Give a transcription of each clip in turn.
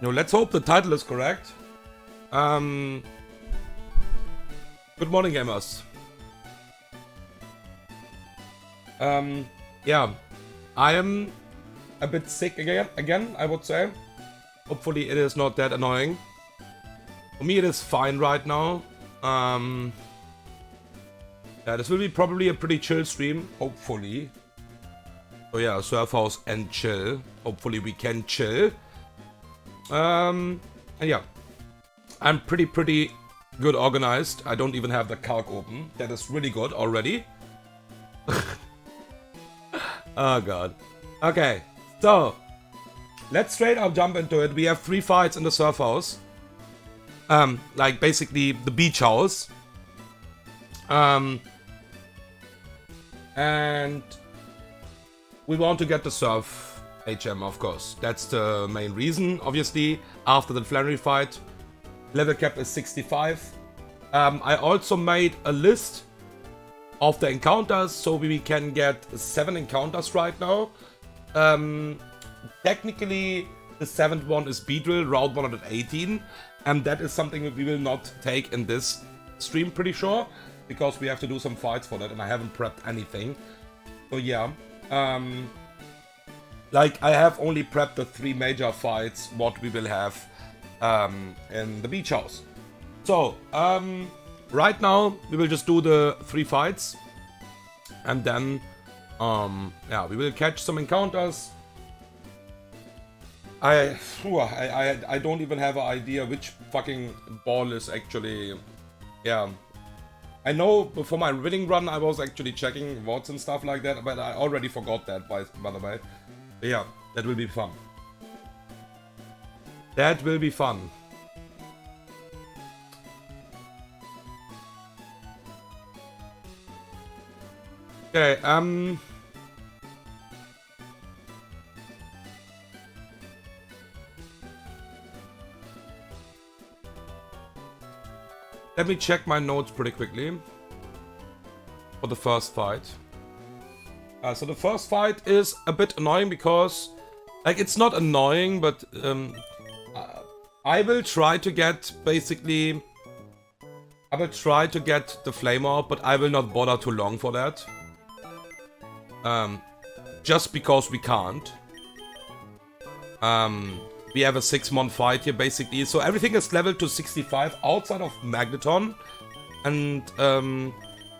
No, let's hope the title is correct. Good morning, gamers. Yeah, I am a bit sick again, I would say. Hopefully it is not that annoying. For me, it is fine right now. Yeah, this will be probably a pretty chill stream, hopefully. So yeah, surf house and chill. Hopefully we can chill. And yeah, I'm pretty good organized. I don't even have the calc open. That is really good already. Oh god. Okay, so let's straight up jump into it. We have 3 fights in the surf house. Like basically the beach house. And we want to get the surf HM, of course. That's the main reason. Obviously, after the Flannery fight, level cap is 65. I also made a list of the encounters, so we can get 7 encounters right now. Technically, the 7th one is Beedrill, Route 118, and that is something that we will not take in this stream, pretty sure, because we have to do some fights for that, and I haven't prepped anything. So yeah, like I have only prepped the 3 major fights, what we will have in the beach house. So, right now, we will just do the 3 fights. And then, yeah, we will catch some encounters. I don't even have an idea which fucking ball is actually, yeah. I know before my winning run I was actually checking votes and stuff like that, but I already forgot that by the way. But yeah, that will be fun. That will be fun. Okay, let me check my notes pretty quickly for the first fight. So the first fight is a bit annoying because, like, it's not annoying, but I will try to get basically. I will try to get the flame out, but I will not bother too long for that. Just because we can't. We have a 6-month fight here, basically. So everything is leveled to 65 outside of Magneton. And,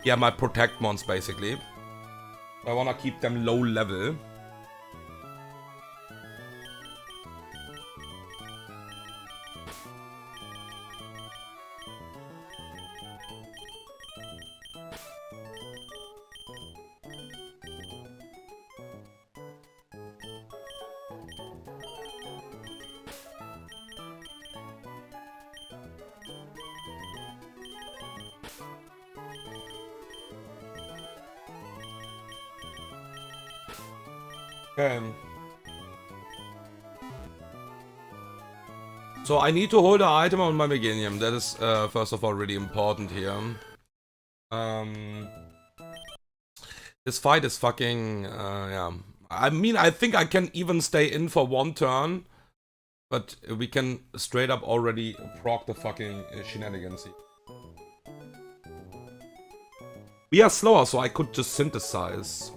yeah, my Protect mons, basically. I wanna keep them low level. Okay. So I need to hold an item on my Meganium. That is, first of all, really important here. This fight is fucking, yeah. I mean, I think I can even stay in for 1 turn. But we can straight up already proc the fucking shenanigans. We are slower, so I could just synthesize.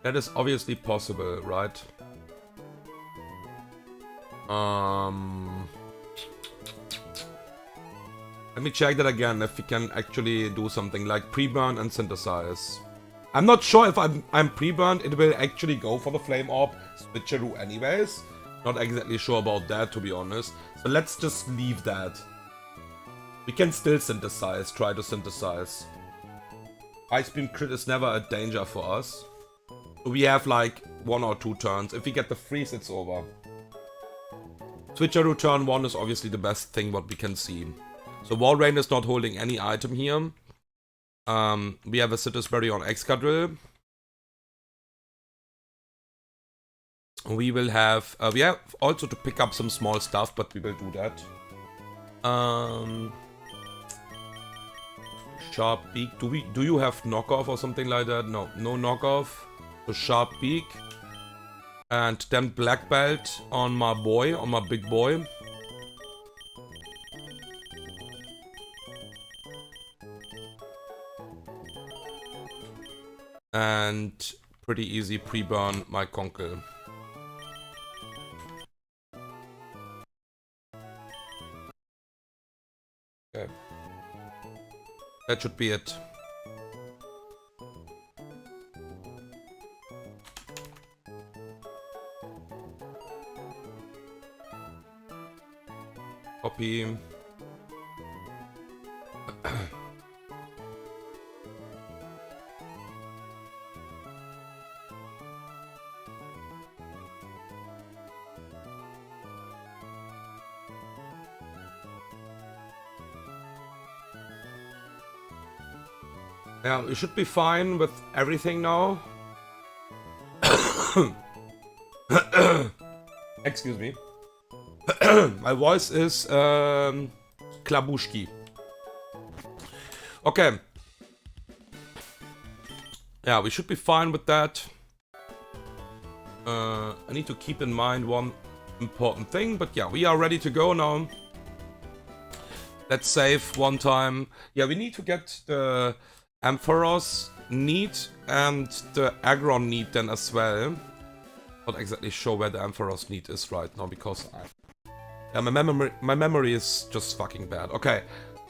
That is obviously possible, right? Let me check that again, if we can actually do something like pre-burn and synthesize. I'm not sure if I'm pre-burned, it will actually go for the Flame Orb switcheroo anyways. Not exactly sure about that, to be honest. So let's just leave that. We can still synthesize, try to synthesize. Ice Beam crit is never a danger for us. We have like 1 or 2 turns. If we get the freeze, it's over. Switcheroo turn 1 is obviously the best thing what we can see. So Walrein is not holding any item here. We have a Citrusberry on Excadrill. We will have... we have also to pick up some small stuff, but we will do that. Sharp Beak. Do you have knockoff or something like that? No, no knockoff. So Sharp Beak. And then black belt on my boy, on my big boy. And pretty easy pre-burn my Konkel. Okay. That should be it. Copy. Yeah, we should be fine with everything now. Excuse me. My voice is klabushki. Okay. Yeah, we should be fine with that. I need to keep in mind one important thing, but yeah, we are ready to go now. Let's save one time. Yeah, we need to get the Ampharos need and the Agron need then as well. Not exactly sure where the Ampharos need is right now because yeah, my memory is just fucking bad. Okay,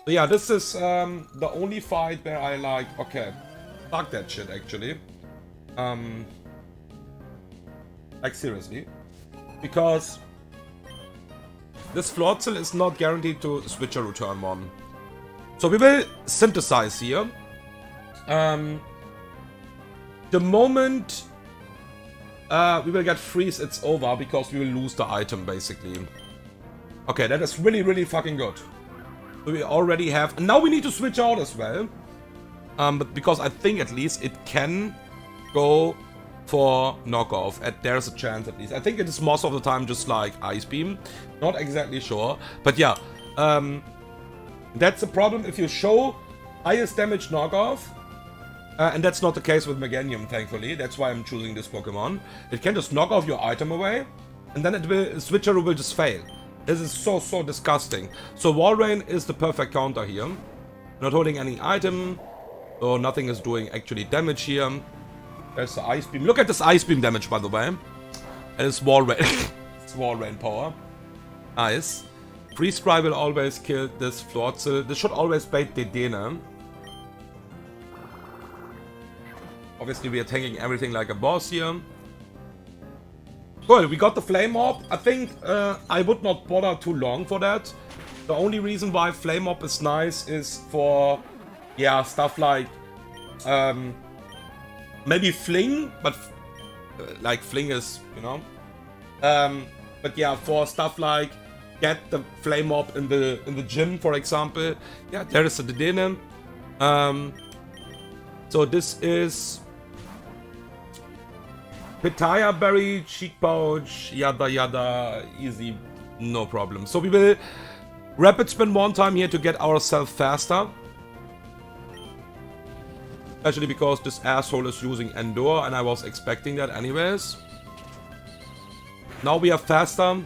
so yeah, this is the only fight where I like, okay, fuck that shit actually. Like seriously, because this Floatzel is not guaranteed to switcheroo turn 1. So we will synthesize here. The moment we will get freeze, it's over because we will lose the item basically. Okay, that is really, really fucking good. So we already have, and now we need to switch out as well. But because I think at least it can go for knockoff. There's a chance at least. I think it is most of the time just like Ice Beam. Not exactly sure. But yeah, that's the problem if you show highest damage knockoff. And that's not the case with Meganium, thankfully. That's why I'm choosing this Pokemon. It can just knock off your item away, and then it will, switcheroo will just fail. This is so, so disgusting. So Walrein is the perfect counter here. Not holding any item, so nothing is doing actually damage here. There's the Ice Beam. Look at this Ice Beam damage, by the way. And it's Walrein. It's Walrein power. Nice. Freeze Dry will always kill this Floatzel. This should always bait Dedenne. Obviously, we are tanking everything like a boss here. Cool, we got the Flame Orb. I think I would not bother too long for that. The only reason why Flame Orb is nice is for, yeah, stuff like maybe Fling, but like Fling is, you know. But yeah, for stuff like get the Flame Orb in the gym, for example. Yeah, there is a Dedenne. So this is Pitaya Berry, Cheek Pouch, yada yada, easy, no problem. So we will rapid spin one time here to get ourselves faster. Especially because this asshole is using Endure and I was expecting that anyways. Now we are faster.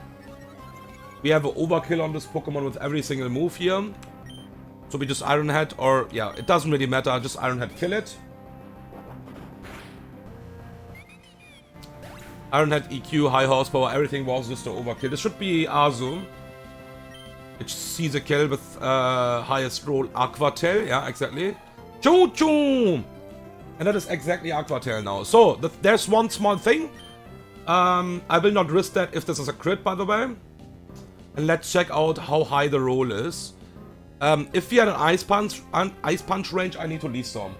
We have an overkill on this Pokemon with every single move here. So we just Iron Head, or yeah, it doesn't really matter, just Iron Head kill it. Iron Head, EQ, high horsepower, everything was just an overkill. This should be Azu. It sees a kill with highest roll Aquatail, yeah, exactly. Choo choo! And that is exactly Aquatail now. So, there's one small thing. I will not risk that if this is a crit, by the way. And let's check out how high the roll is. If we had an Ice Punch range, I need to Leaf Storm.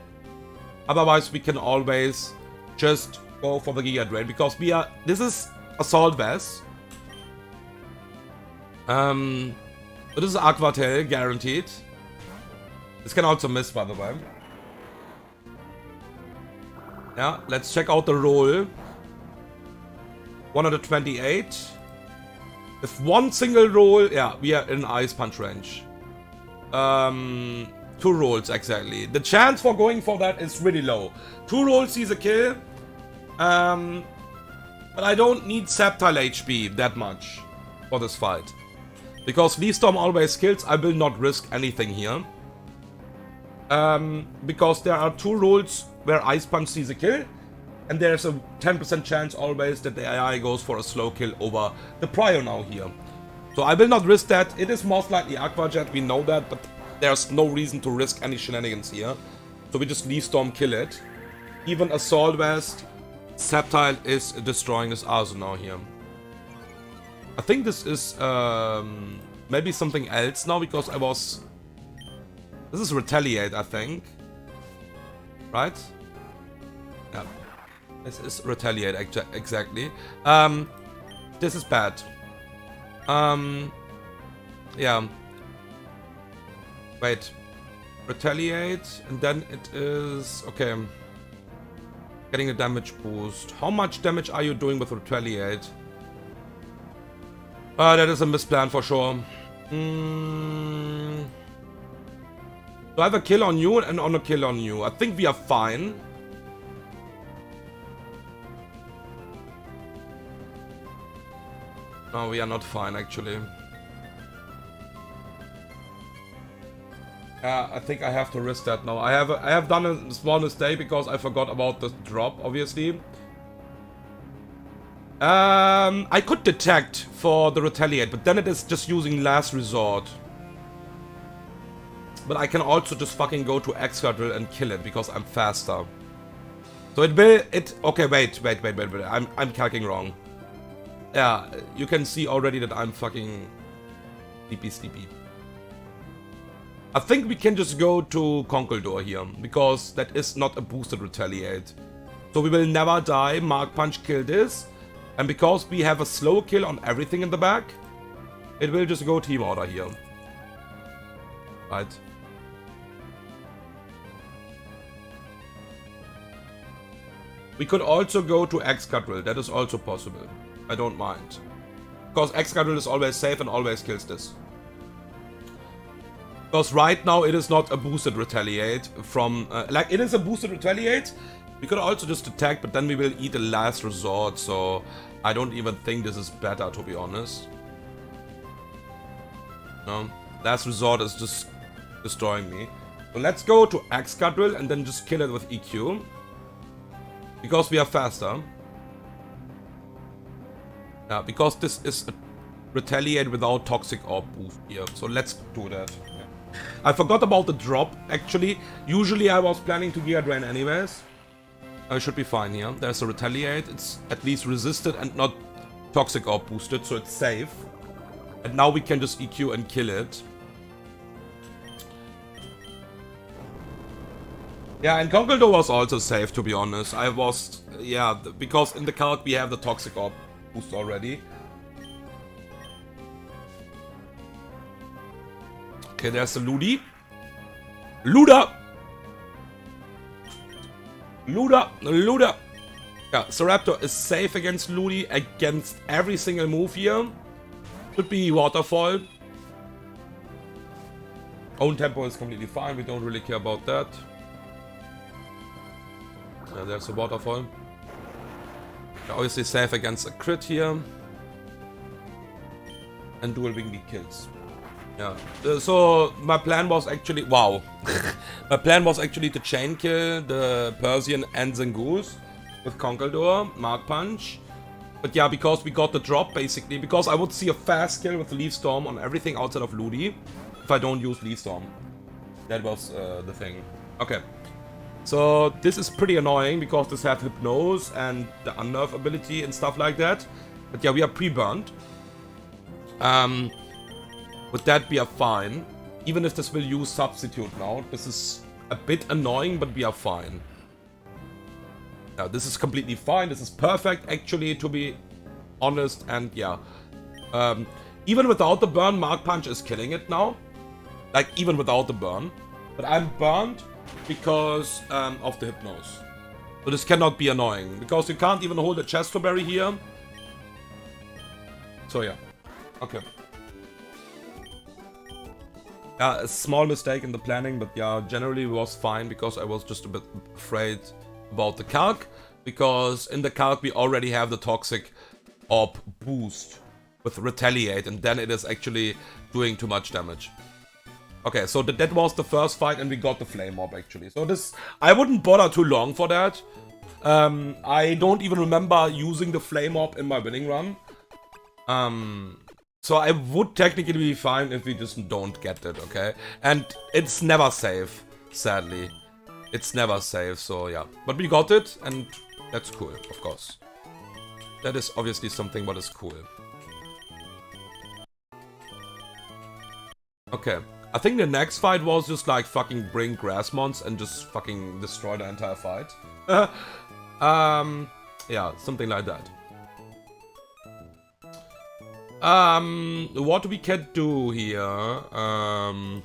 Otherwise, we can always just go for the Giga Drain, because this is Assault Vest. So this is Aquatail, guaranteed. This can also miss, by the way. Yeah, let's check out the roll. 128. If one single roll, yeah, we are in Ice Punch range. 2 rolls, exactly. The chance for going for that is really low. 2 rolls sees a kill. But I don't need Saptile HP that much for this fight. Because Leaf Storm always kills, I will not risk anything here. Because there are 2 rules where Ice Punch sees a kill. And there's a 10% chance always that the AI goes for a slow kill over the Prio now here. So I will not risk that. It is most likely Aqua Jet, we know that, but there's no reason to risk any shenanigans here. So we just Leaf Storm kill it. Even Assault Vest, Saptile is destroying this arsenal here. I think this is maybe something else now because I was... This is Retaliate, I think. Right? Yeah. This is Retaliate, exactly. This is bad. Yeah. Wait. Retaliate, and then it is... Okay. Getting a damage boost. How much damage are you doing with Retaliate? That is a misplan for sure. Do I have a kill on you and on a kill on you? I think we are fine. No, we are not fine actually. I think I have to risk that now. I have done a small mistake because I forgot about the drop, obviously. I could detect for the Retaliate, but then it is just using last resort. But I can also just fucking go to Excadrill and kill it because I'm faster. So it will... Okay, wait. I'm calculating wrong. Yeah, you can see already that I'm fucking sleepy. I think we can just go to Conkeldurr here, because that is not a boosted Retaliate. So we will never die, Mark Punch kill this, and because we have a slow kill on everything in the back, it will just go Team Order here. Right. We could also go to Excadrill, that is also possible. I don't mind. Because Excadrill is always safe and always kills this. Because right now it is not a boosted Retaliate from... like, it is a boosted Retaliate. We could also just attack, but then we will eat a last resort. So, I don't even think this is better, to be honest. No. Last resort is just destroying me. So, let's go to Excadrill and then just kill it with EQ. Because we are faster. Yeah, because this is a Retaliate without Toxic Orb boost here. So, let's do that. I forgot about the drop, actually. Usually I was planning to Gear Drain anyways. I should be fine here. There's a Retaliate. It's at least resisted and not Toxic Orb boosted, so it's safe. And now we can just EQ and kill it. Yeah, and Conkeldurr was also safe, to be honest. I was... Yeah, because in the card we have the Toxic Orb boost already. Okay, there's a Ludi. Luda! Yeah, Staraptor is safe against Ludi, against every single move here. Should be Waterfall. Own tempo is completely fine, we don't really care about that. Yeah, there's a Waterfall. Obviously safe against a crit here. And dual wing kills. Yeah, so my plan was actually... Wow. My plan was actually to chain kill the Persian and Zangoose with Conkeldurr, Mark Punch. But yeah, because we got the drop basically, because I would see a fast kill with Leaf Storm on everything outside of Ludi if I don't use Leaf Storm. That was the thing. Okay. So this is pretty annoying because this have Hypnose and the Unnerve ability and stuff like that. But yeah, we are pre-burned. With that we are fine. Even if this will use Substitute now. This is a bit annoying, but we are fine. Yeah, this is completely fine. This is perfect actually, to be honest. And yeah. Even without the burn, Mark Punch is killing it now. Like, even without the burn. But I'm burned because of the Hypnose. So this cannot be annoying. Because you can't even hold a Chestoberry here. So yeah. Okay. Yeah, a small mistake in the planning, but yeah, generally it was fine because I was just a bit afraid about the calc. Because in the calc we already have the toxic orb boost with retaliate, and then it is actually doing too much damage. Okay, so that was the first fight, and we got the flame orb actually. So this, I wouldn't bother too long for that. I don't even remember using the flame orb in my winning run. So I would technically be fine if we just don't get it, okay? And it's never safe, sadly. It's never safe, so yeah. But we got it, and that's cool, of course. That is obviously something what is cool. Okay. I think the next fight was just like fucking bring grass mons and just fucking destroy the entire fight. Yeah, something like that. What we can do here, I'm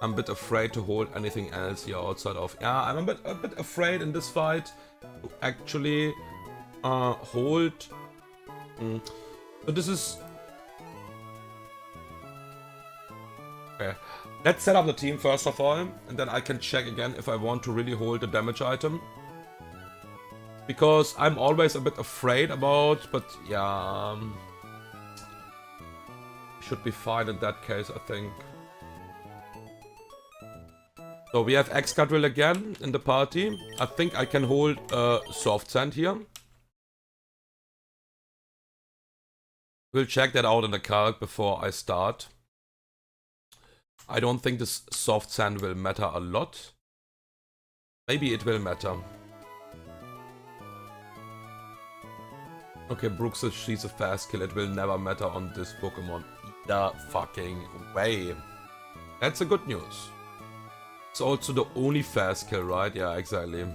a bit afraid to hold anything else here outside of, yeah, I'm a bit afraid in this fight to actually, hold, so this is, okay, let's set up the team first of all, and then I can check again if I want to really hold the damage item. Because I'm always a bit afraid about, but yeah, should be fine in that case, I think. So we have Excadrill again in the party. I think I can hold Soft Sand here. We'll check that out in the calc before I start. I don't think this Soft Sand will matter a lot. Maybe it will matter. Okay, Brooke says she's a fast kill. It will never matter on this Pokemon. Either fucking way. That's a good news. It's also the only fast kill, right? Yeah, exactly.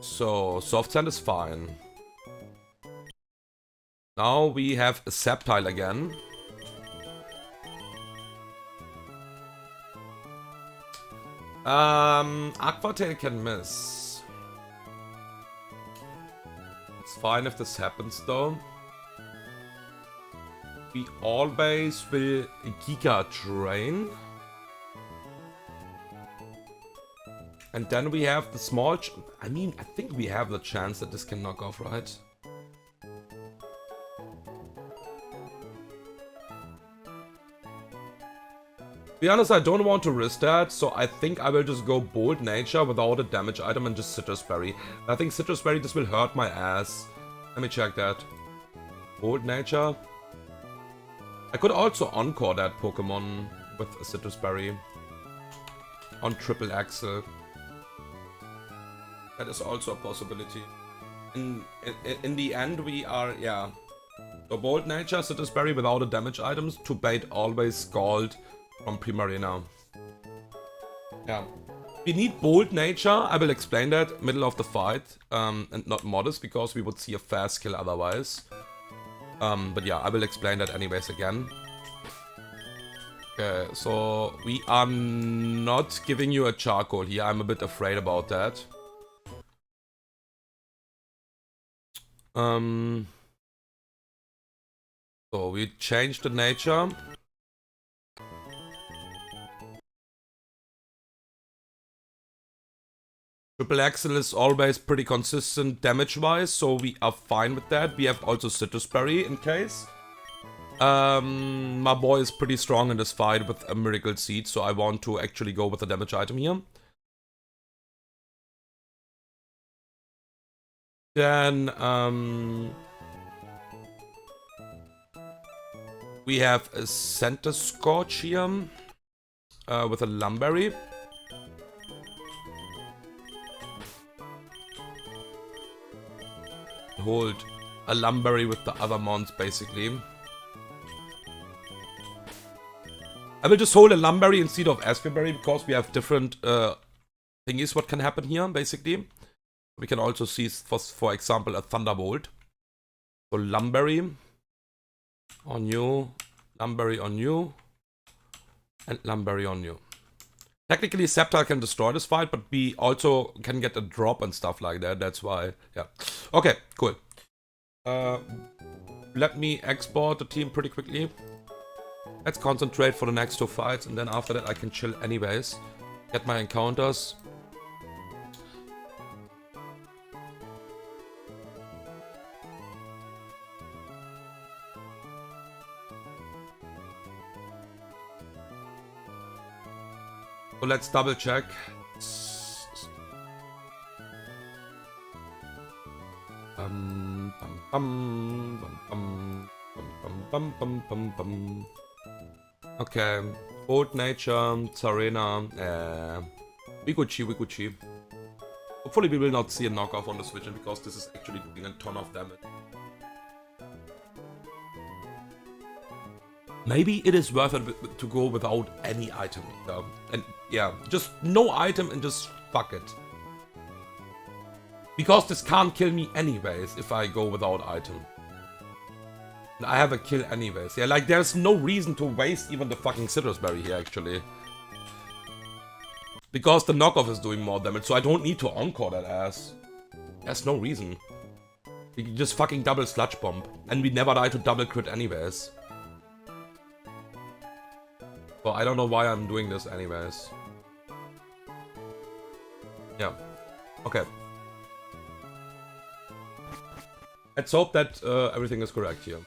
So, Soft Sand is fine. Now we have a Sceptile again. Aqua Tail can miss. It's fine if this happens though. We always will Giga Drain. And then we have the small... I mean, I think we have the chance that this can knock off, right? To be honest, I don't want to risk that, so I think I will just go Bold Nature without a damage item and just Citrus Berry. I think Citrus Berry, this will hurt my ass. Let me check that. Bold Nature. I could also Encore that Pokemon with a Citrus Berry. On Triple Axle. That is also a possibility. In the end, we are, yeah. So Bold Nature, Citrus Berry without a damage items to bait always Scald from Primarina. Yeah. We need Bold Nature, I will explain that middle of the fight, and not Modest, because we would see a fast kill otherwise. But yeah, I will explain that anyways again. Okay, so we are not giving you a charcoal here, I'm a bit afraid about that. So we changed the nature. Triple Axle is always pretty consistent damage-wise, so we are fine with that. We have also Citrus Berry in case. My boy is pretty strong in this fight with a Miracle Seed, so I want to actually go with a damage item here. Then, we have a Center Scorch here with a Lumberry. Hold a Lumberry with the other mons, basically. I will just hold a Lumberry instead of Aspberry because we have different thingies what can happen here, basically. We can also see, for example, a Thunderbolt. So Lumberry on you, Lumberry on you, and Lumberry on you. Technically, Sceptile can destroy this fight, but we also can get a drop and stuff like that. That's why, yeah. Okay, cool. Let me export the team pretty quickly. Let's concentrate for the next two fights, and then after that I can chill anyways. Get my encounters. So let's double check. Okay, Old Nature, Tsarena, Wikuchi. Hopefully we will not see a knockoff on the Switch because this is actually doing a ton of damage. Maybe it is worth it to go without any item. And yeah, just no item and just fuck it. Because this can't kill me anyways if I go without item. And I have a kill anyways. Yeah, like there's no reason to waste even the fucking citrus berry here actually. Because the knockoff is doing more damage, so I don't need to encore that ass. There's no reason. You can just fucking double sludge bomb. And we never die to double crit anyways. So I don't know why I'm doing this anyways. Yeah. Okay. Let's hope that everything is correct here.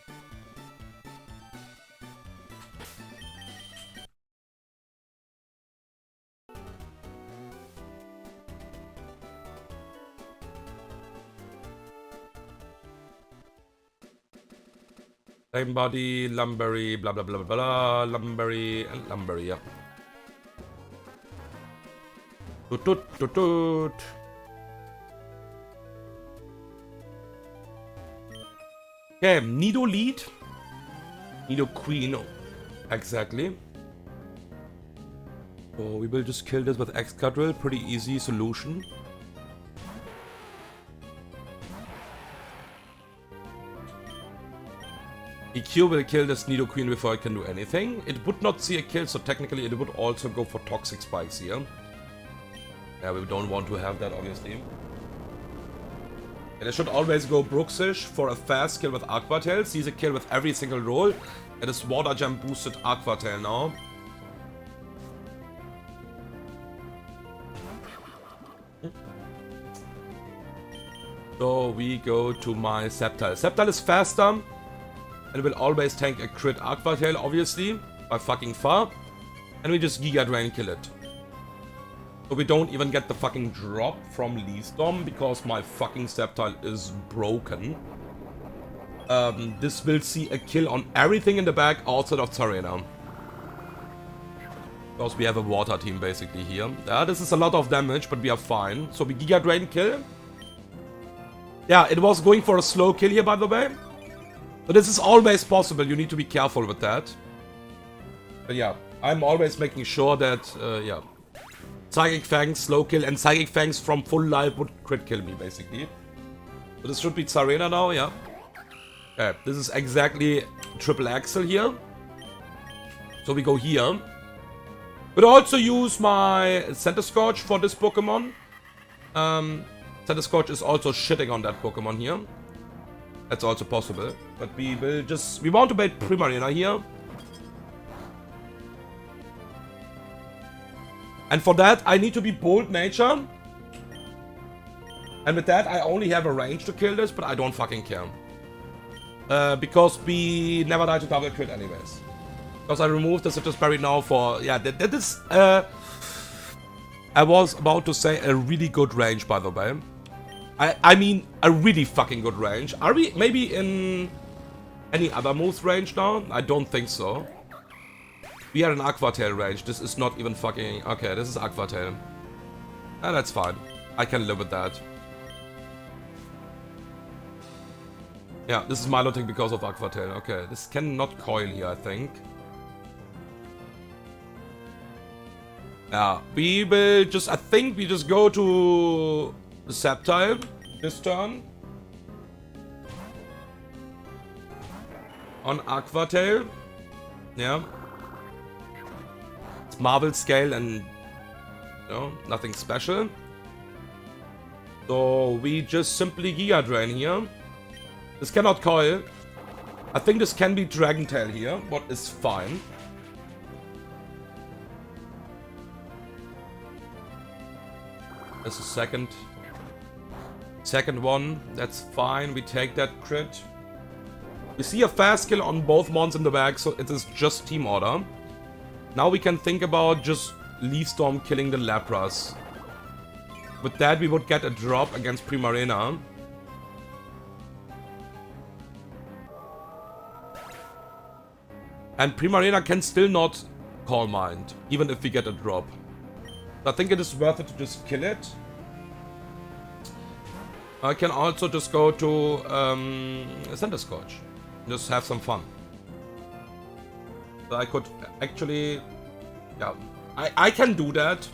Same body, Lumberry, blah blah blah blah blah, Lumberry and Lumberry, yeah. Toot toot toot toot. Okay, Nido lead. Nido queen, exactly. So we will just kill this with Excadrill, pretty easy solution. EQ will kill this Nidoqueen before it can do anything. It would not see a kill, so technically it would also go for Toxic Spikes here. Yeah, we don't want to have that, obviously. And I should always go Brooksish for a fast kill with Aqua Tail. Sees a kill with every single roll. It is Water Jump boosted Aqua Tail now. So we go to my Sceptile. Sceptile is faster. And will always tank a crit Aqua Tail, obviously, by fucking far. And we just Giga Drain kill it. So we don't even get the fucking drop from Lee Storm because my fucking Sceptile is broken. This will see a kill on everything in the back outside of Tsarena. Because we have a water team basically here. Yeah, this is a lot of damage, but we are fine. So we Giga Drain kill. Yeah, it was going for a slow kill here, by the way. So this is always possible, you need to be careful with that. But yeah, I'm always making sure that, yeah. Psychic Fangs, slow kill, and Psychic Fangs from full life would crit kill me, basically. So this should be Tsarena now, yeah. Okay, this is exactly triple axle here. So we go here. Could also use my Center Scorch for this Pokemon. Center Scorch is also shitting on that Pokemon here. That's also possible. But we will just... We want to bait Primarina here. And for that, I need to be Bold Nature. And with that, I only have a range to kill this, but I don't fucking care. Because we never die to double crit anyways. Because I removed the Citrus Berry now for... Yeah, that is... I was about to say a really good range, by the way. I mean, a really fucking good range. Are we maybe in any other moves range now? I don't think so. We are in Aqua Tail range. This is not even fucking... Okay, this is Aqua Tail. That's fine. I can live with that. Yeah, this is Milotic because of Aqua Tail. Okay, this cannot coil here, I think. Yeah, we will just... I think we just go to... the Sceptile this turn on Aqua Tail. Yeah, it's Marble Scale and you know, nothing special. So we just simply Giga Drain here. This cannot coil. I think this can be Dragon Tail here, what is fine. There's a second one, that's fine, we take that crit. We see a fast kill on both mons in the back, so it is just team order. Now we can think about just Leaf Storm killing the Lapras. With that, we would get a drop against Primarina. And Primarina can still not Calm Mind, even if we get a drop. I think it is worth it to just kill it. I can also just go to Center Scorch. Just have some fun. So I could actually... Yeah, I can do that.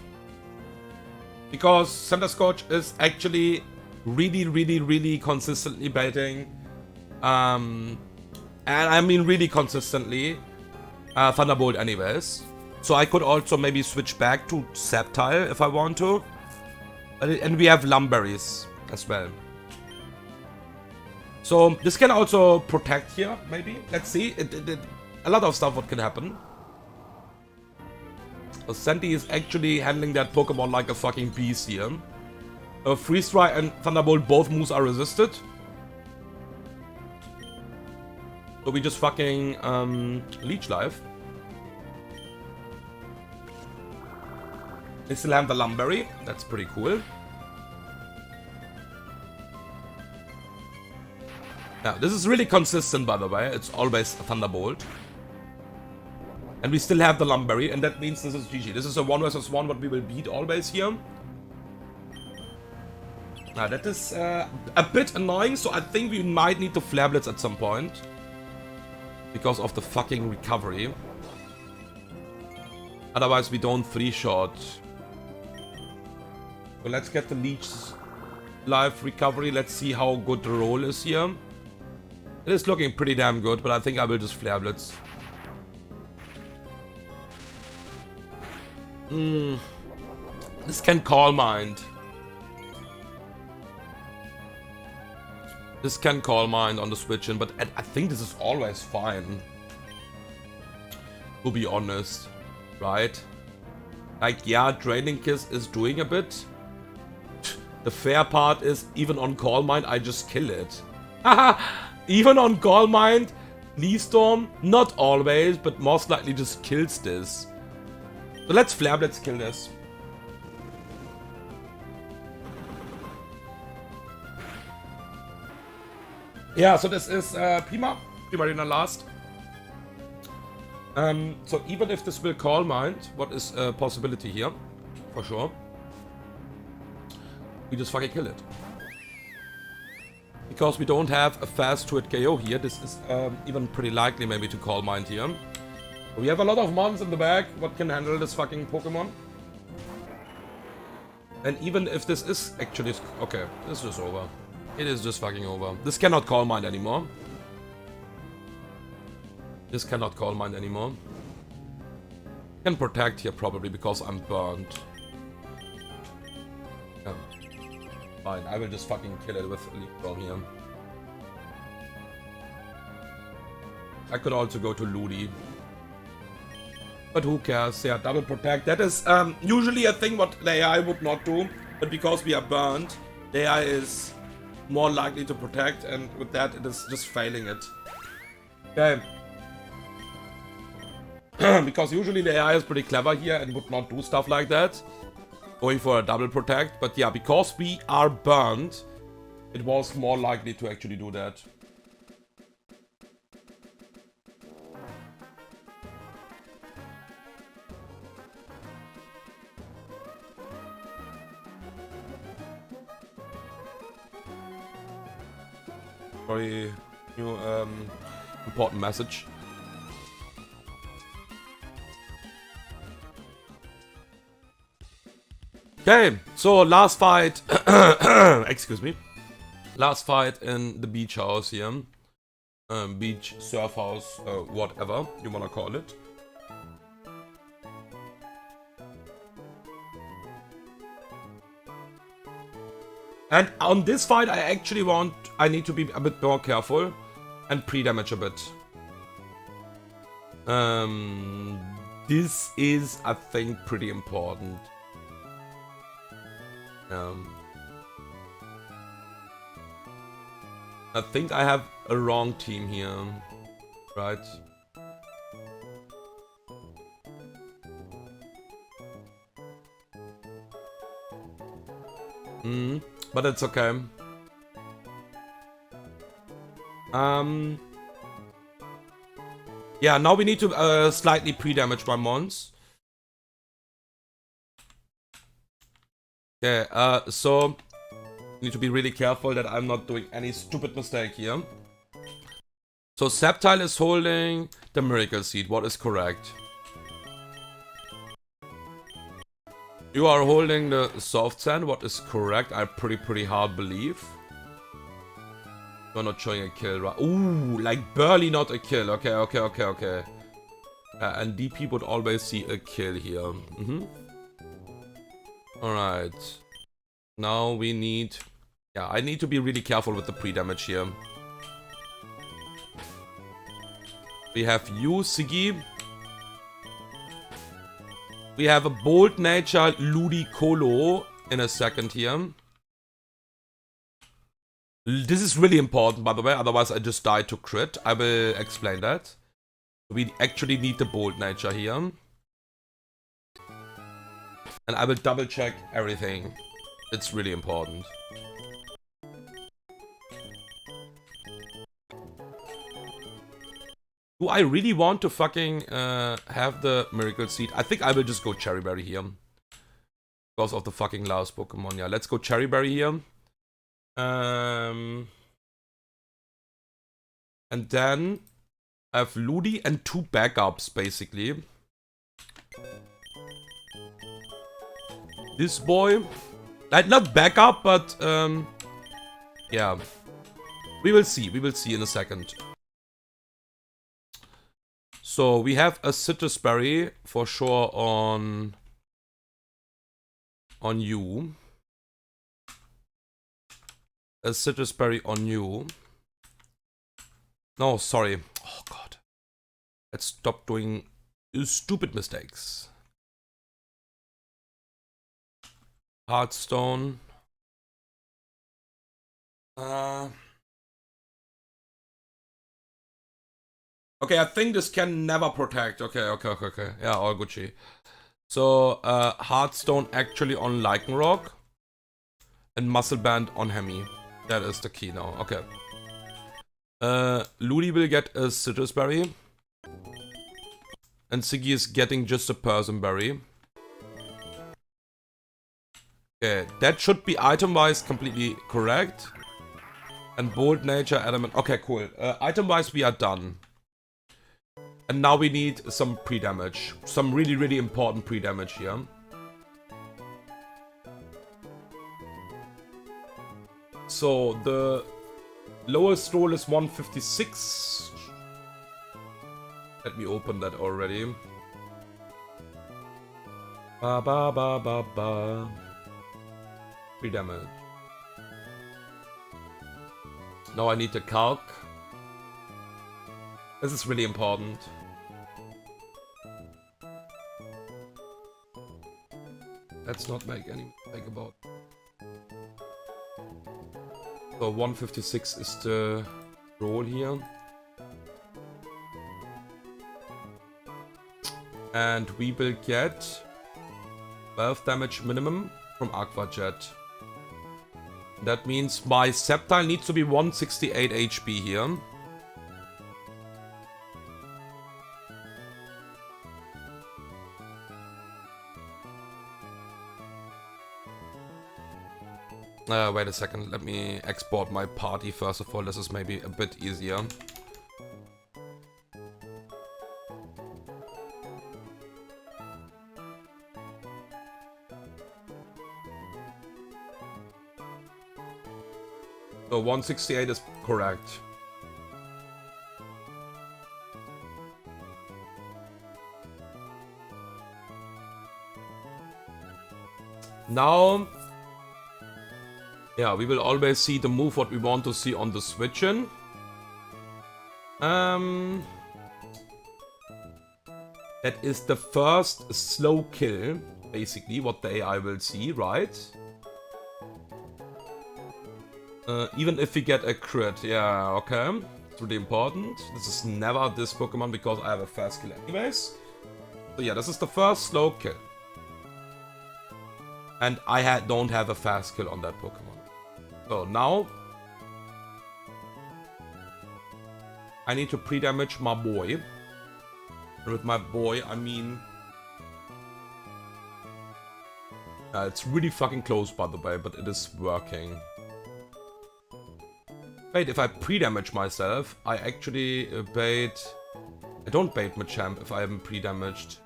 Because Center Scorch is actually really consistently baiting. And I mean really consistently. Thunderbolt anyways. So I could also maybe switch back to Sceptile if I want to. And we have Lumberries as well. So this can also protect here, maybe. Let's see. A lot of stuff what can happen. So Senti is actually handling that Pokemon like a fucking beast here. Freeze Strike and Thunderbolt, both moves are resisted. So we just fucking Leech Life. They still have the Lumberry. That's pretty cool. Yeah, this is really consistent, by the way. It's always a Thunderbolt. And we still have the Lumberry, and that means this is GG. This is a 1 versus 1, what we will beat always here. Now, that is a bit annoying, so I think we might need to Flare Blitz at some point. Because of the fucking recovery. Otherwise, we don't 3-shot. So let's get the Leech Life recovery. Let's see how good the roll is here. It is looking pretty damn good, but I think I will just Flare Blitz. This can Calm Mind. This can Calm Mind on the switch in, but I think this is always fine. To be honest. Right? Like, yeah, Draining Kiss is doing a bit. The fair part is, even on Calm Mind, I just kill it. Haha! Even on Calm Mind, Leaf Storm, not always, but most likely just kills this. So let's Flare Blitz kill this. Yeah, so this is Primarina last. So even if this will Calm Mind, what is a possibility here? For sure. We just fucking kill it. Because we don't have a fast to hit KO here, this is even pretty likely maybe to Calm Mind here. We have a lot of mons in the back, what can handle this fucking Pokemon. And even if this is actually... Okay, this is just over. It is just fucking over. This cannot Calm Mind anymore. This cannot Calm Mind anymore. Can protect here probably because I'm burned. Yeah. Fine, I will just fucking kill it with Leaf Storm here. I could also go to Ludi. But who cares? Yeah, double protect. That is usually a thing what the AI would not do. But because we are burned, the AI is more likely to protect. And with that, it is just failing it. Okay. Because usually the AI is pretty clever here and would not do stuff like that. Going for a double protect. But yeah, because we are burned, it was more likely to actually do that. Very new important message. Okay, so last fight, excuse me, last fight in the beach house here, beach surf house, whatever you wanna call it. And on this fight, I need to be a bit more careful and pre-damage a bit. This is, I think, pretty important. I think I have a wrong team here, right? But it's okay. Yeah, now we need to slightly pre-damage my mons. Okay, so need to be really careful that I'm not doing any stupid mistake here. So Sceptile is holding the Miracle Seed. What is correct? You are holding the Soft Sand. What is correct? I pretty hard believe. You're not showing a kill, right? Ooh, like barely not a kill. Okay. And DP would always see a kill here. Alright. Now we need... Yeah, I need to be really careful with the pre-damage here. We have you, Siggy. We have a Bold Nature Ludicolo in a second here. This is really important, by the way, otherwise I just die to crit. I will explain that. We actually need the Bold Nature here. And I will double check everything. It's really important. Do I really want to fucking have the Miracle Seed? I think I will just go Cherry Berry here. Because of the fucking last Pokemon. Yeah, let's go Cherry Berry here. And then I have Ludi and 2 backups, basically. This boy. Like, not backup, but yeah. We will see in a second. So we have a Citrus Berry for sure on you. A Citrus Berry on you. No, sorry. Oh god. Let's stop doing stupid mistakes. Heartstone. Okay, I think this can never protect. Okay. Yeah, all Gucci. So, Heartstone actually on Lycanroc. And Muscle Band on Hemi. That is the key now. Okay. Ludi will get a Citrus Berry. And Siggy is getting just a Person Berry. Okay, that should be item-wise completely correct. And Bold Nature, Adamant. Okay, cool. Item-wise, we are done. And now we need some pre-damage. Some really important pre-damage here. So, the lowest roll is 156. Let me open that already. Pre-damage. Now I need the calc. This is really important. Let's not make any mistake about. So 156 is the roll here. And we will get 12 damage minimum from Aqua Jet. That means my Sceptile needs to be 168 HP here. Wait a second, let me export my party first of all, this is maybe a bit easier. So 168 is correct. Now, yeah, we will always see the move what we want to see on the switch-in. That is the first slow kill, basically, what the AI will see, right? Even if we get a crit, yeah, okay. It's really important. This is never this Pokemon because I have a fast kill anyways. So yeah, this is the first slow kill. And I don't have a fast kill on that Pokemon. So now I need to pre-damage my boy. And with my boy, I mean... it's really fucking close, by the way, but it is working. Wait, if I pre-damage myself, I actually bait... I don't bait Machamp if I haven't pre-damaged.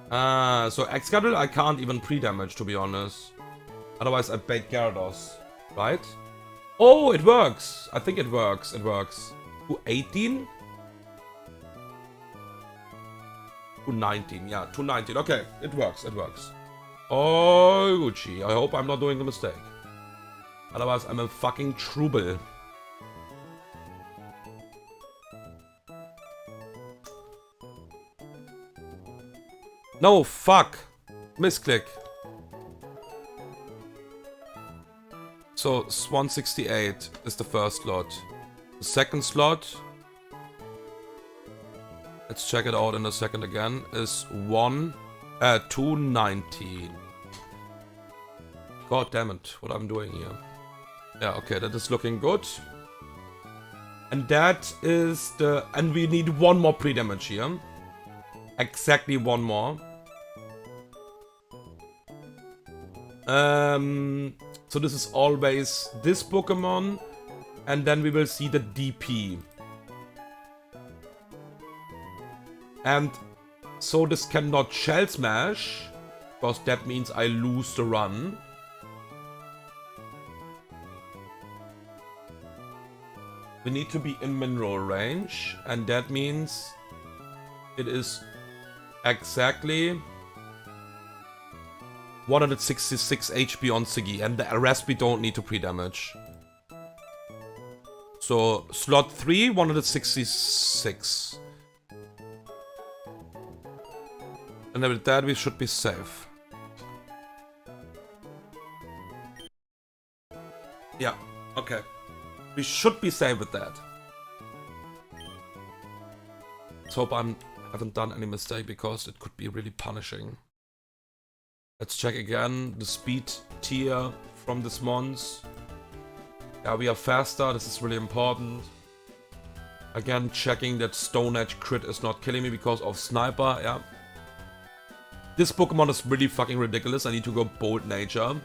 So Excadrill I can't even pre-damage, to be honest. Otherwise I bait Gyarados, right? Oh, it works! I think it works, it works. 218? 219, yeah, 219. Okay, it works, it works. Oh, Gucci, I hope I'm not doing a mistake. Otherwise, I'm a fucking trouble. No, fuck. Misclick. So, 168 is the first slot. The second slot... Let's check it out in a second again. Is 219. God damn it, what I'm doing here. Yeah, okay, that is looking good. And that is the... And we need one more pre-damage here. Exactly one more. So this is always this Pokemon. And then we will see the DP. And so this cannot Shell Smash. Because that means I lose the run. We need to be in mineral range, and that means it is exactly 166 HP on Siggy, and the rest we don't need to pre-damage. So, slot 3, 166. And with that we should be safe. Yeah, okay. We should be safe with that. Let's hope I haven't done any mistake, because it could be really punishing. Let's check again the speed tier from this Mons. Yeah, we are faster, this is really important. Again, checking that Stone Edge crit is not killing me because of Sniper, yeah. This Pokemon is really fucking ridiculous, I need to go Bold Nature.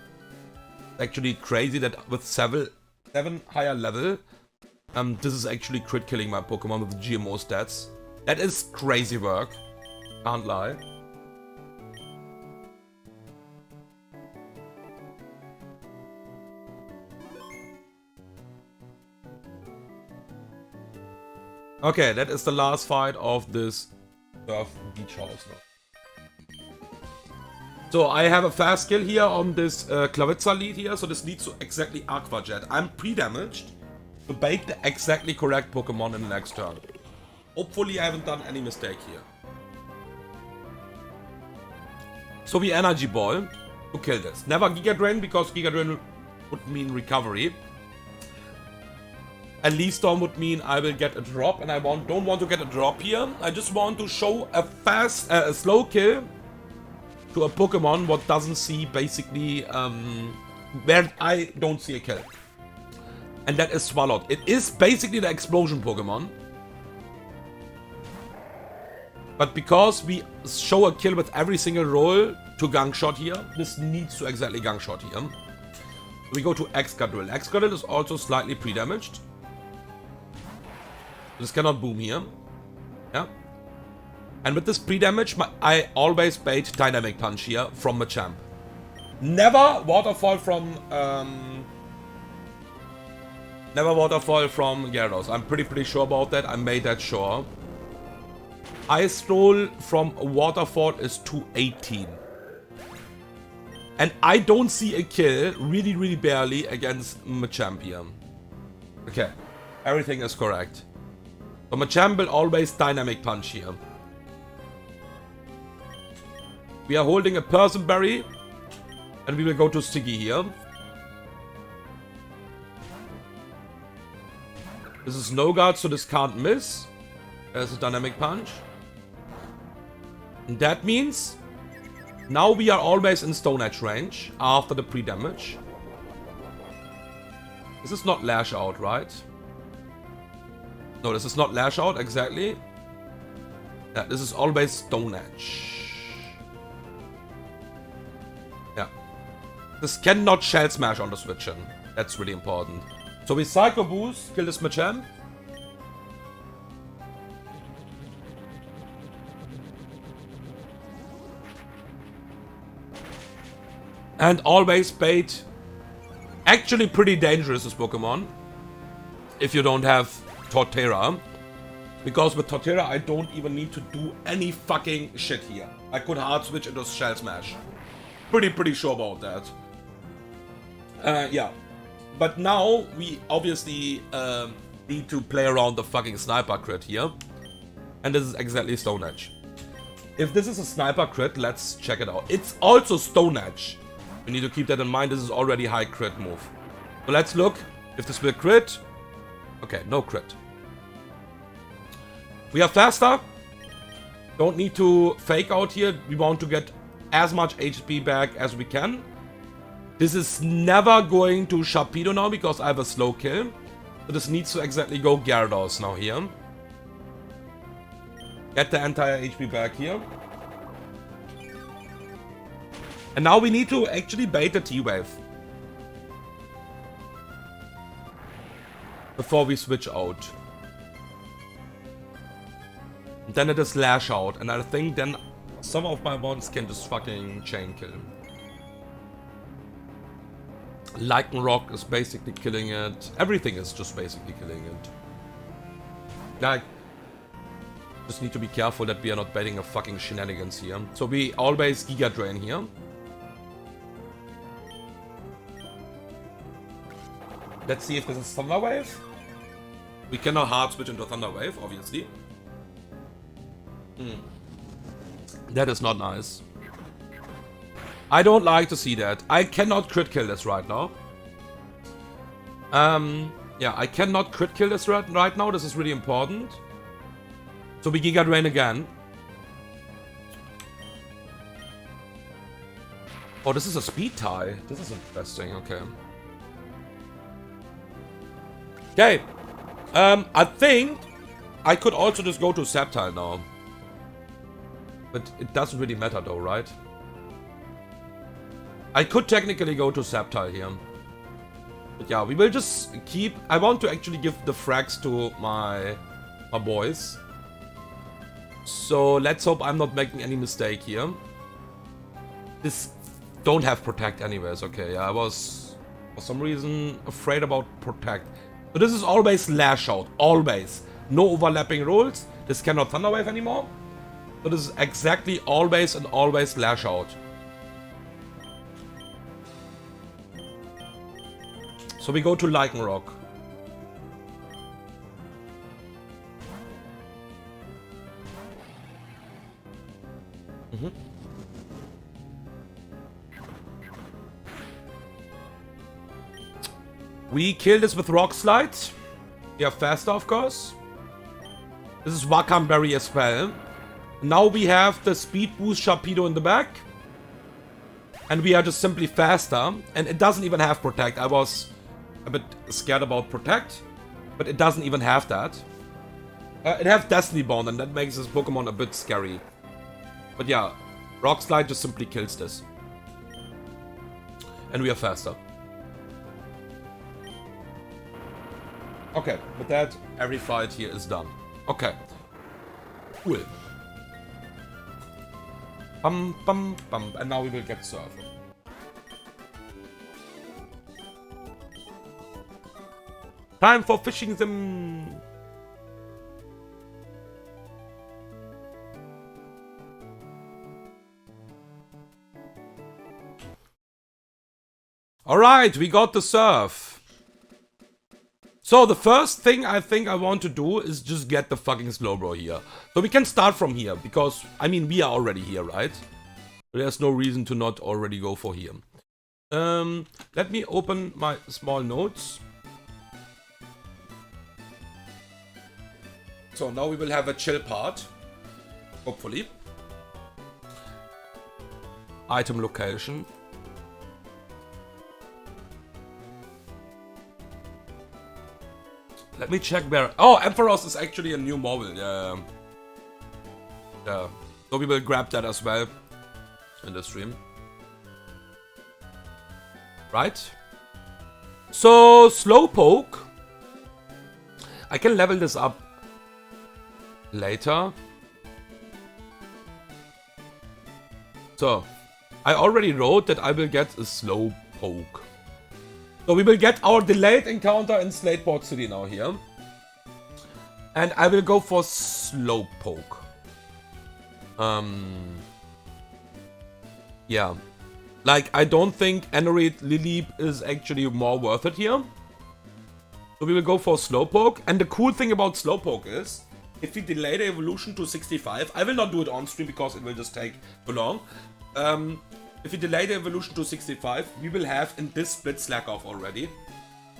Actually crazy that with 7 higher level, this is actually crit killing my Pokemon with GMO stats. That is crazy work. Can't lie. Okay, that is the last fight of this Turf Beach House now. So I have a fast kill here on this Clavitza lead here, so this leads to exactly Aqua Jet. I'm pre-damaged to bait the exactly correct Pokemon in the next turn. Hopefully I haven't done any mistake here. So we Energy Ball to kill this. Never Giga Drain, because Giga Drain would mean recovery. And Leaf Storm would mean I will get a drop, and I don't want to get a drop here. I just want to show a a slow kill to a Pokemon what doesn't see basically where I don't see a kill. And that is Swallowed. It is basically the explosion Pokemon. But because we show a kill with every single roll to Gunk Shot here, this needs to exactly Gunk Shot here. We go to Excadrill. Excadrill is also slightly pre-damaged. This cannot boom here. Yeah. And with this pre-damage, I always bait Dynamic Punch here from Machamp. Never Waterfall from Gyarados. I'm pretty sure about that. I made that sure. Ice Roll from Waterfall is 218. And I don't see a kill, really barely, against Machamp here. Okay, everything is correct. So Machamp will always Dynamic Punch here. We are holding a Person Berry, and we will go to Siggy here. This is no guard, so this can't miss. There's a Dynamic Punch. And that means Now we are always in Stone Edge range after the pre-damage. This is not Lash Out, right? No, this is not Lash Out, exactly. Yeah, this is always Stone Edge. Yeah. This cannot Shell Smash on the switch in. That's really important. So we Psycho Boost, kill this Machamp. And always bait. Actually pretty dangerous, this Pokemon. If you don't have Torterra. Because with Torterra I don't even need to do any fucking shit here. I could hard switch into Shell Smash. Pretty sure about that. Yeah. But now we obviously need to play around the fucking Sniper crit here. And this is exactly Stone Edge. If this is a Sniper crit, let's check it out. It's also Stone Edge. We need to keep that in mind. This is already high crit move. So let's look if this will crit. Okay, no crit. We are faster. Don't need to fake out here. We want to get as much HP back as we can. This is never going to Sharpedo now because I have a slow kill. So this needs to exactly go Gyarados now here. Get the entire HP back here. And now we need to actually bait the T-Wave. Before we switch out. And then it is Lash Out. And I think then some of my mons can just fucking chain kill. Lycanroc is basically killing it. Everything is just basically killing it. Like, just need to be careful that we are not baiting a fucking shenanigans here. So we always Giga Drain here. Let's see if this is Thunder Wave. We cannot hard switch into Thunder Wave, obviously. That is not nice. I don't like to see that. I cannot crit kill this right now. Yeah, I cannot crit kill this right now. This is really important. So we Giga Drain again. Oh, this is a speed tie. This is interesting. Okay. Okay. I think I could also just go to Sceptile now. But it doesn't really matter though, right? I could technically go to Sceptile here. But yeah, we will just keep... I want to actually give the frags to my boys. So let's hope I'm not making any mistake here. This don't have Protect anyways, okay. I was, for some reason, afraid about Protect. So this is always Lash Out, always. No overlapping rules. This cannot Thunder Wave anymore. So this is exactly always and always Lash Out. So we go to Lycanroc. We kill this with Rock Slide. We are faster, of course. This is Wakam Berry as well. Now we have the Speed Boost Sharpedo in the back. And we are just simply faster. And it doesn't even have Protect. I was a bit scared about Protect. But it doesn't even have that. It has Destiny Bond, and that makes this Pokemon a bit scary. But yeah, Rock Slide just simply kills this. And we are faster. Okay, with that, every fight here is done. Okay. Cool. Bum, bum, bum. And now we will get Surf. Time for fishing them. Alright, we got the Surf. So the first thing I think I want to do is just get the fucking Slowbro here. So we can start from here, because, I mean, we are already here, right? There's no reason to not already go for here. Let me open my small notes. So now we will have a chill part. Hopefully. item location. Let me check where... Oh, Ampharos is actually a new mobile. Yeah. Yeah. So we will grab that as well in the stream. Right? So, Slowpoke. I can level this up later. So, I already wrote that I will get a Slowpoke. So we will get our delayed encounter in Slateport City now here. And I will go for Slowpoke. Yeah. Like, I don't think Anorite Lileep is actually more worth it here. So we will go for Slowpoke. And the cool thing about Slowpoke is, if we delay the evolution to 65, I will not do it on stream because it will just take too long. If we delay the evolution to 65, we will have in this split Slack Off already.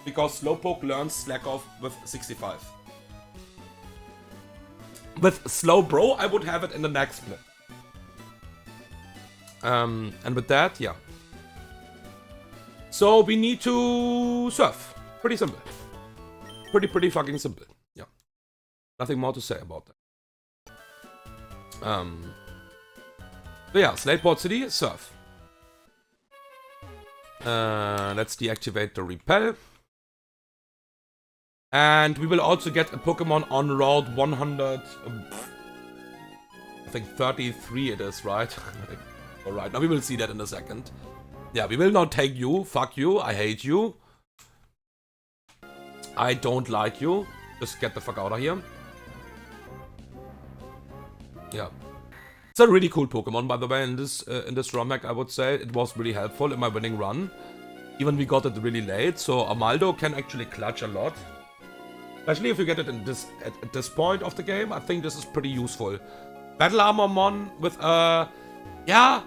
Because Slowpoke learns Slack Off with 65. With Slowbro, I would have it in the next split. And with that, yeah. So we need to surf. Pretty simple. Pretty fucking simple. Yeah. Nothing more to say about that. So yeah, Slateport City, surf. Let's deactivate the repel. And we will also get a Pokemon on Route 100. I think 33 it is, right? Alright, now we will see that in a second. Yeah, we will not take you. Fuck you. I hate you. I don't like you. Just get the fuck out of here. Yeah. It's a really cool Pokemon, by the way, in this run back, I would say. It was really helpful in my winning run. Even we got it really late, so Amaldo can actually clutch a lot. Especially if you get it in this at this point of the game, I think this is pretty useful. Battle Armormon with yeah,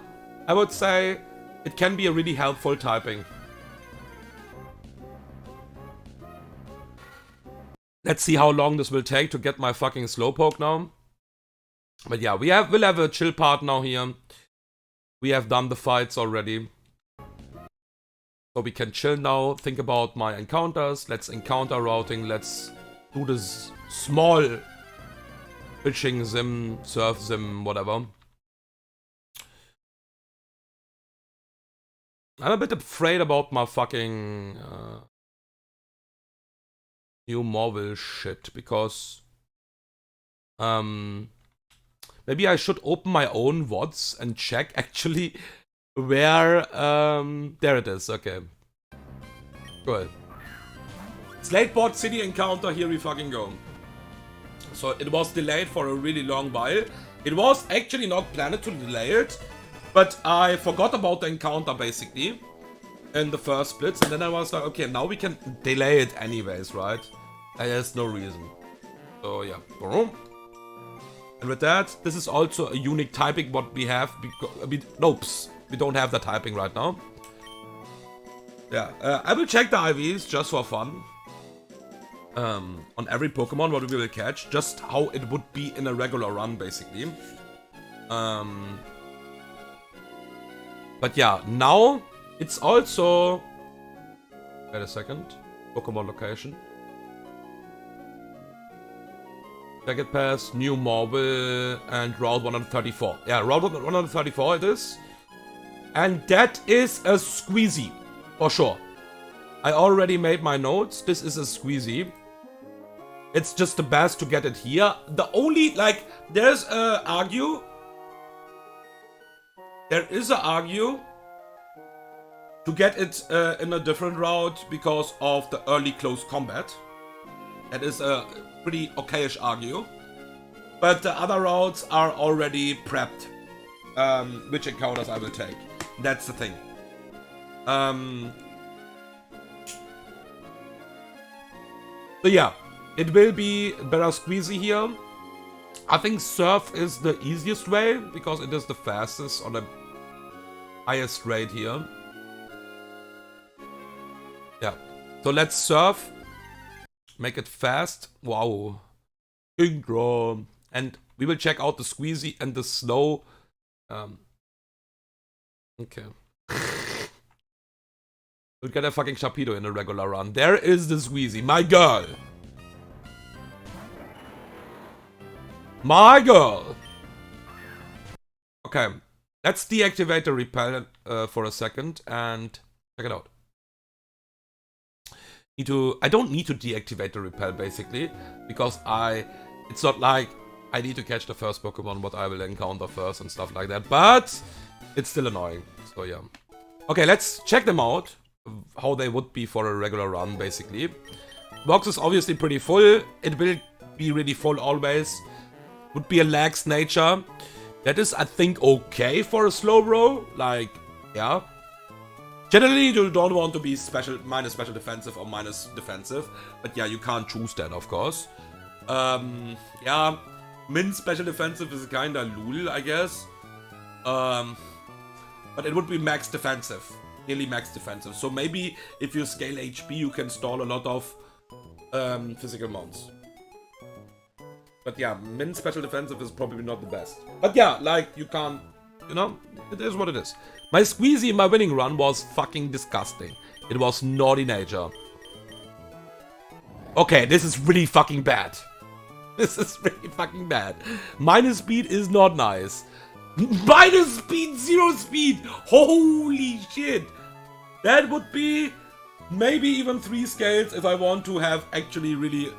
I would say it can be a really helpful typing. Let's see how long this will take to get my fucking Slowpoke now. But yeah, we'll have a chill part now here. We have done the fights already. So we can chill now, think about my encounters. Let's encounter routing, let's do this small pitching sim, surf sim, whatever. I'm a bit afraid about my fucking new Marvel shit, because maybe I should open my own VODs and check actually where there it is, okay. Good. Slateport City encounter, here we fucking go. So it was delayed for a really long while. It was actually not planned to delay it, but I forgot about the encounter basically in the first splits, and then I was like, okay, now we can delay it anyways, right? And there's no reason. So yeah, and with that, this is also a unique typing what we have, because we don't have the typing right now. Yeah, I will check the IVs just for fun. On every Pokemon what we will catch, just how it would be in a regular run basically. But yeah, now it's also... Wait a second. Pokemon location. Jacket Pass, New Marble, and Route 134. Yeah, Route 134 it is. And that is a Squeezy, for sure. I already made my notes. This is a Squeezy. It's just the best to get it here. The only, like, there is a argue to get it in a different route because of the early close combat. That is a pretty okayish argue. But the other routes are already prepped. Which encounters I will take. That's the thing. So yeah, it will be better Squeezy here. I think Surf is the easiest way because it is the fastest on the highest rate here. Yeah, so let's Surf. Make it fast. Wow. Kingdom. And we will check out the Squeezy and the slow Okay. We'll get a fucking Sharpedo in a regular run. There is the Squeezy. My girl. My girl. Okay. Let's deactivate the repel for a second and check it out. I don't need to deactivate the repel basically, because it's not like I need to catch the first Pokemon what I will encounter first and stuff like that, but it's still annoying. So yeah. Okay, let's check them out, how they would be for a regular run basically. Box is obviously pretty full. It will be really full always. Would be a lax nature. That is, I think, okay for a Slowbro. Like, yeah. Generally, you don't want to be minus special defensive or minus defensive. But yeah, you can't choose that, of course. Yeah. Min special defensive is kinda lul, I guess. But it would be max defensive. Nearly max defensive. So maybe if you scale HP, you can stall a lot of physical mounts. But yeah, min special defensive is probably not the best. But yeah, like, you can't, you know, it is what it is. My Squeezy in my winning run was fucking disgusting. It was naughty nature. Okay, this is really fucking bad. This is really fucking bad. Minus speed is not nice. Minus speed, 0 speed. Holy shit. That would be maybe even 3 scales if I want to have actually really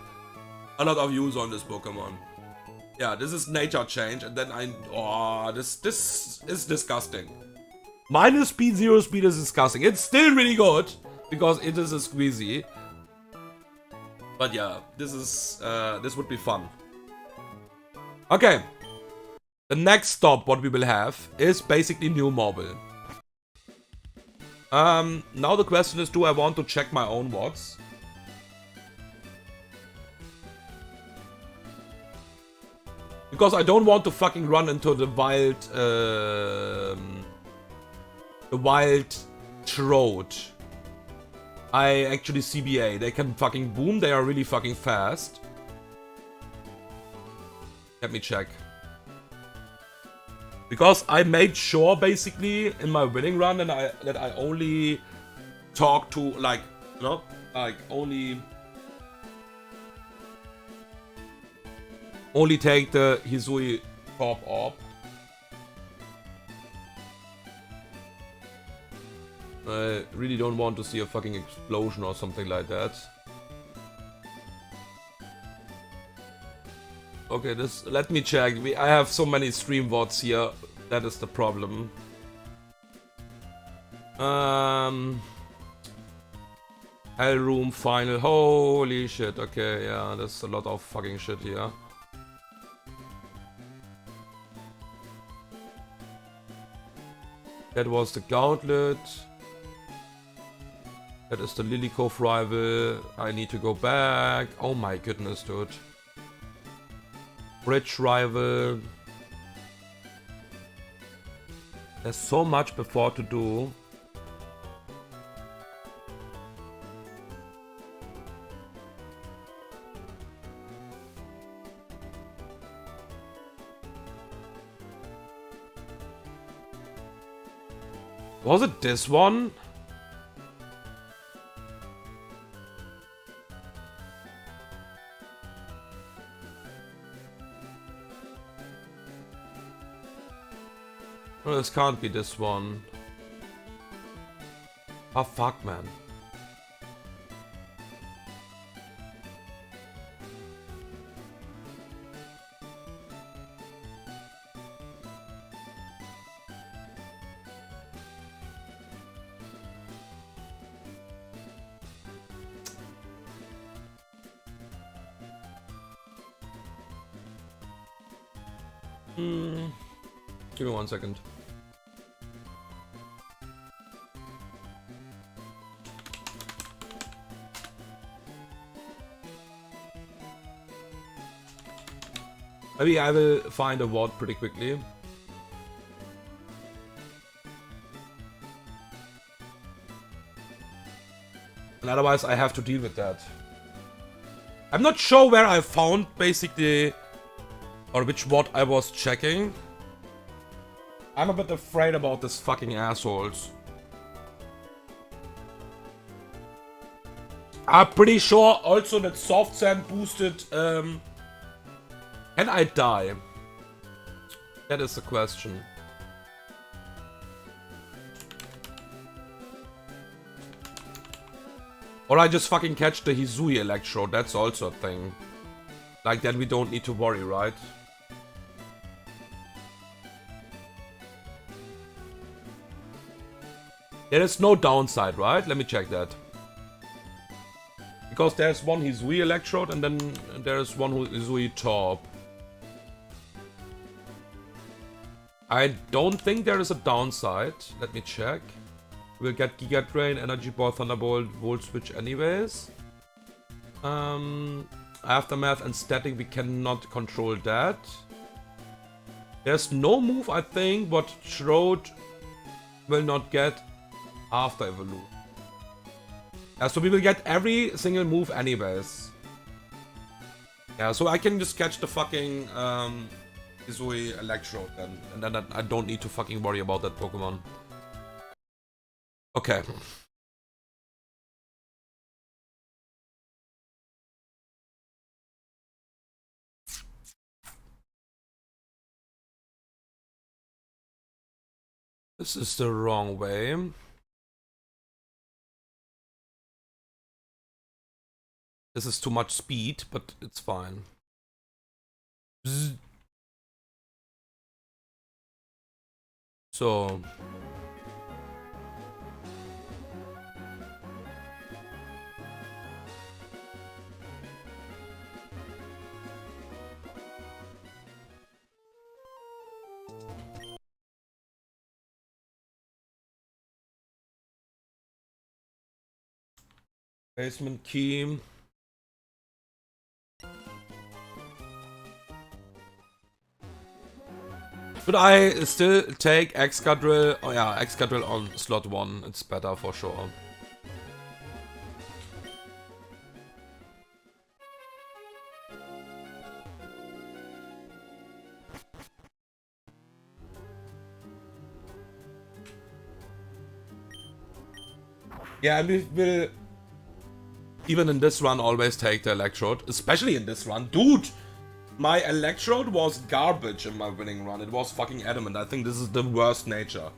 a lot of use on this Pokemon. Yeah, this is nature change, and then this is disgusting. Minus speed, 0 speed is disgusting. It's still really good because it is a Squeezy. But yeah, this would be fun. Okay. The next stop what we will have is basically New Mobile. Now the question is, do I want to check my own watts? Because I don't want to fucking run into the wild throat. I actually CBA. They can fucking boom. They are really fucking fast. Let me check. Because I made sure basically in my winning run that I only talk to, like, you know, like only take the Hisui top orb. I really don't want to see a fucking explosion or something like that. Okay, let me check. I have so many stream bots here. That is the problem. Hell Room final. Holy shit. Okay, yeah, there's a lot of fucking shit here. That was the Gauntlet. That is the Lily Cove rival. I need to go back. Oh my goodness, dude. Bridge rival. There's so much before to do. Was it this one? No, this can't be this one. Oh fuck, man. Give me 1 second. Maybe I will find a ward pretty quickly. And otherwise I have to deal with that. I'm not sure where I found basically, or which ward I was checking. I'm a bit afraid about this fucking assholes. I'm pretty sure also that soft sand boosted. Can I die? That is the question. Or I just fucking catch the Hisui Electrode, that's also a thing. Like, then we don't need to worry, right? There is no downside, right? Let me check that. Because there's one Hisui Electrode and then there's one Hisui Top. I don't think there is a downside. Let me check. We'll get Giga Drain, Energy Ball, Thunderbolt, Volt Switch anyways. Aftermath and Static, we cannot control that. There's no move, I think, what Throat will not get after Evolution. Yeah, so we will get every single move anyways. Yeah, so I can just catch the fucking Hisui Electrode then. And then I don't need to fucking worry about that Pokemon. Okay. This is the wrong way. This is too much speed, but it's fine. Bzz. So... Basement key. Should I still take Excadrill? Oh yeah, Excadrill on slot 1. It's better for sure. Yeah, we will even in this run always take the Electrode, especially in this run. Dude, my Electrode was garbage in my winning run. It was fucking adamant. I think this is the worst nature.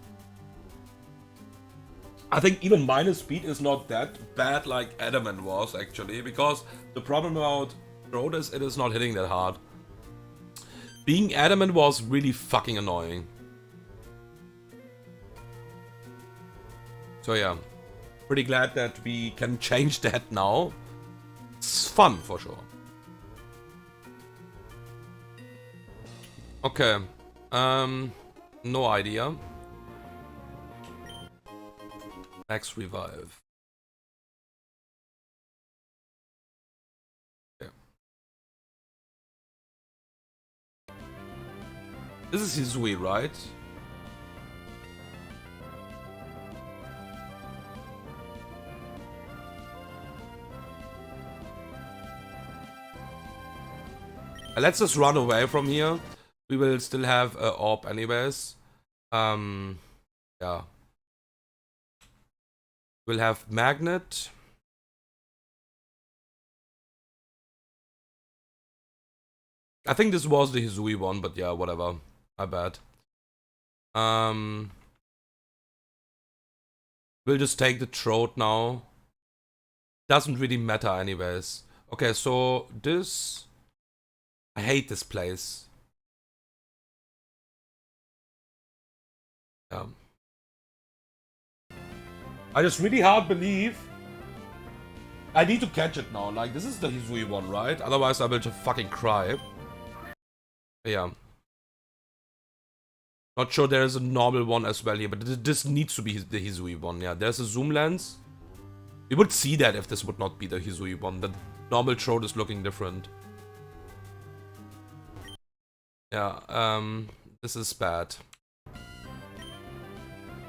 I think even minus speed is not that bad like adamant was actually, because the problem about Throat is it is not hitting that hard. Being adamant was really fucking annoying. So yeah. Pretty glad that we can change that now. It's fun for sure. Okay. No idea. Max revive. Okay. This is Hisui, right? Let's just run away from here. We will still have an orb anyways. Yeah. We'll have Magnet. I think this was the Hisui one, but yeah, whatever. My bad. We'll just take the Throat now. Doesn't really matter anyways. Okay, so this... I hate this place. Yeah. I just really hard believe I need to catch it now. Like, this is the Hisui one, right? Otherwise I will just fucking cry. Yeah. Not sure there is a normal one as well here, but this needs to be the Hisui one. Yeah, there's a zoom lens. We would see that if this would not be the Hisui one. The normal Throat is looking different. Yeah, this is bad.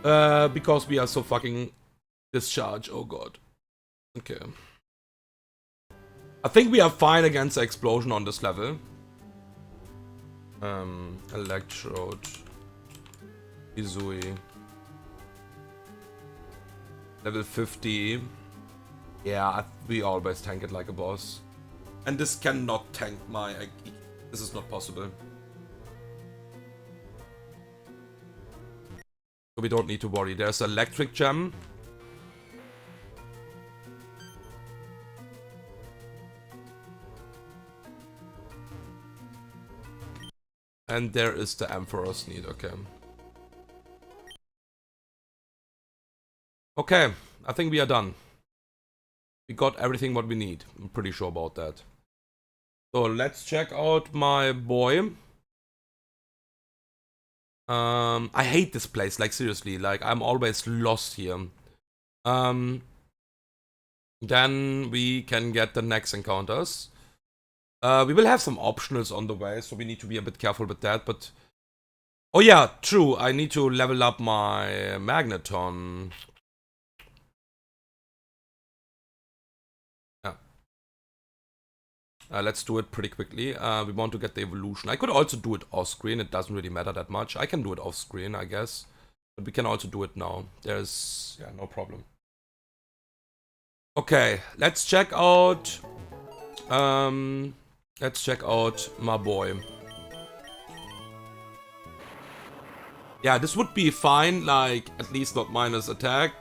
Because we are so fucking discharged. Oh god. Okay. I think we are fine against the explosion on this level. Electrode. Izui. Level 50. Yeah, we always tank it like a boss. And this cannot tank my... This is not possible. So we don't need to worry. There's electric gem. And there is the Emperor's Need, okay. Okay, I think we are done. We got everything what we need. I'm pretty sure about that. So let's check out my boy. I hate this place, like seriously, like I'm always lost here. Then we can get the next encounters. We will have some optionals on the way, so we need to be a bit careful with that, but... Oh yeah, true, I need to level up my Magneton. Yeah. Let's do it pretty quickly. We want to get the evolution. I could also do it off screen, it doesn't really matter that much. I can do it off screen, I guess. But we can also do it now. There's... yeah, no problem. Okay, let's check out... let's check out my boy. Yeah, this would be fine, like, at least not minus attack.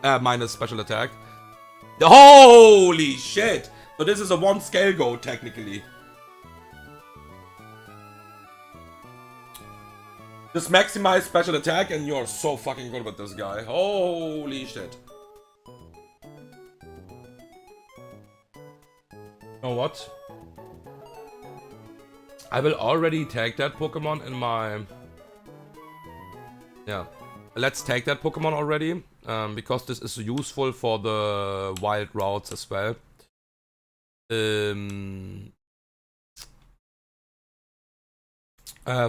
Minus special attack. Holy shit! So this is a one scale go, technically. Just maximize special attack and you're so fucking good with this guy. Holy shit. You know what? I will already take that Pokemon in my... Yeah. Let's take that Pokemon already. Because this is useful for the wild routes as well.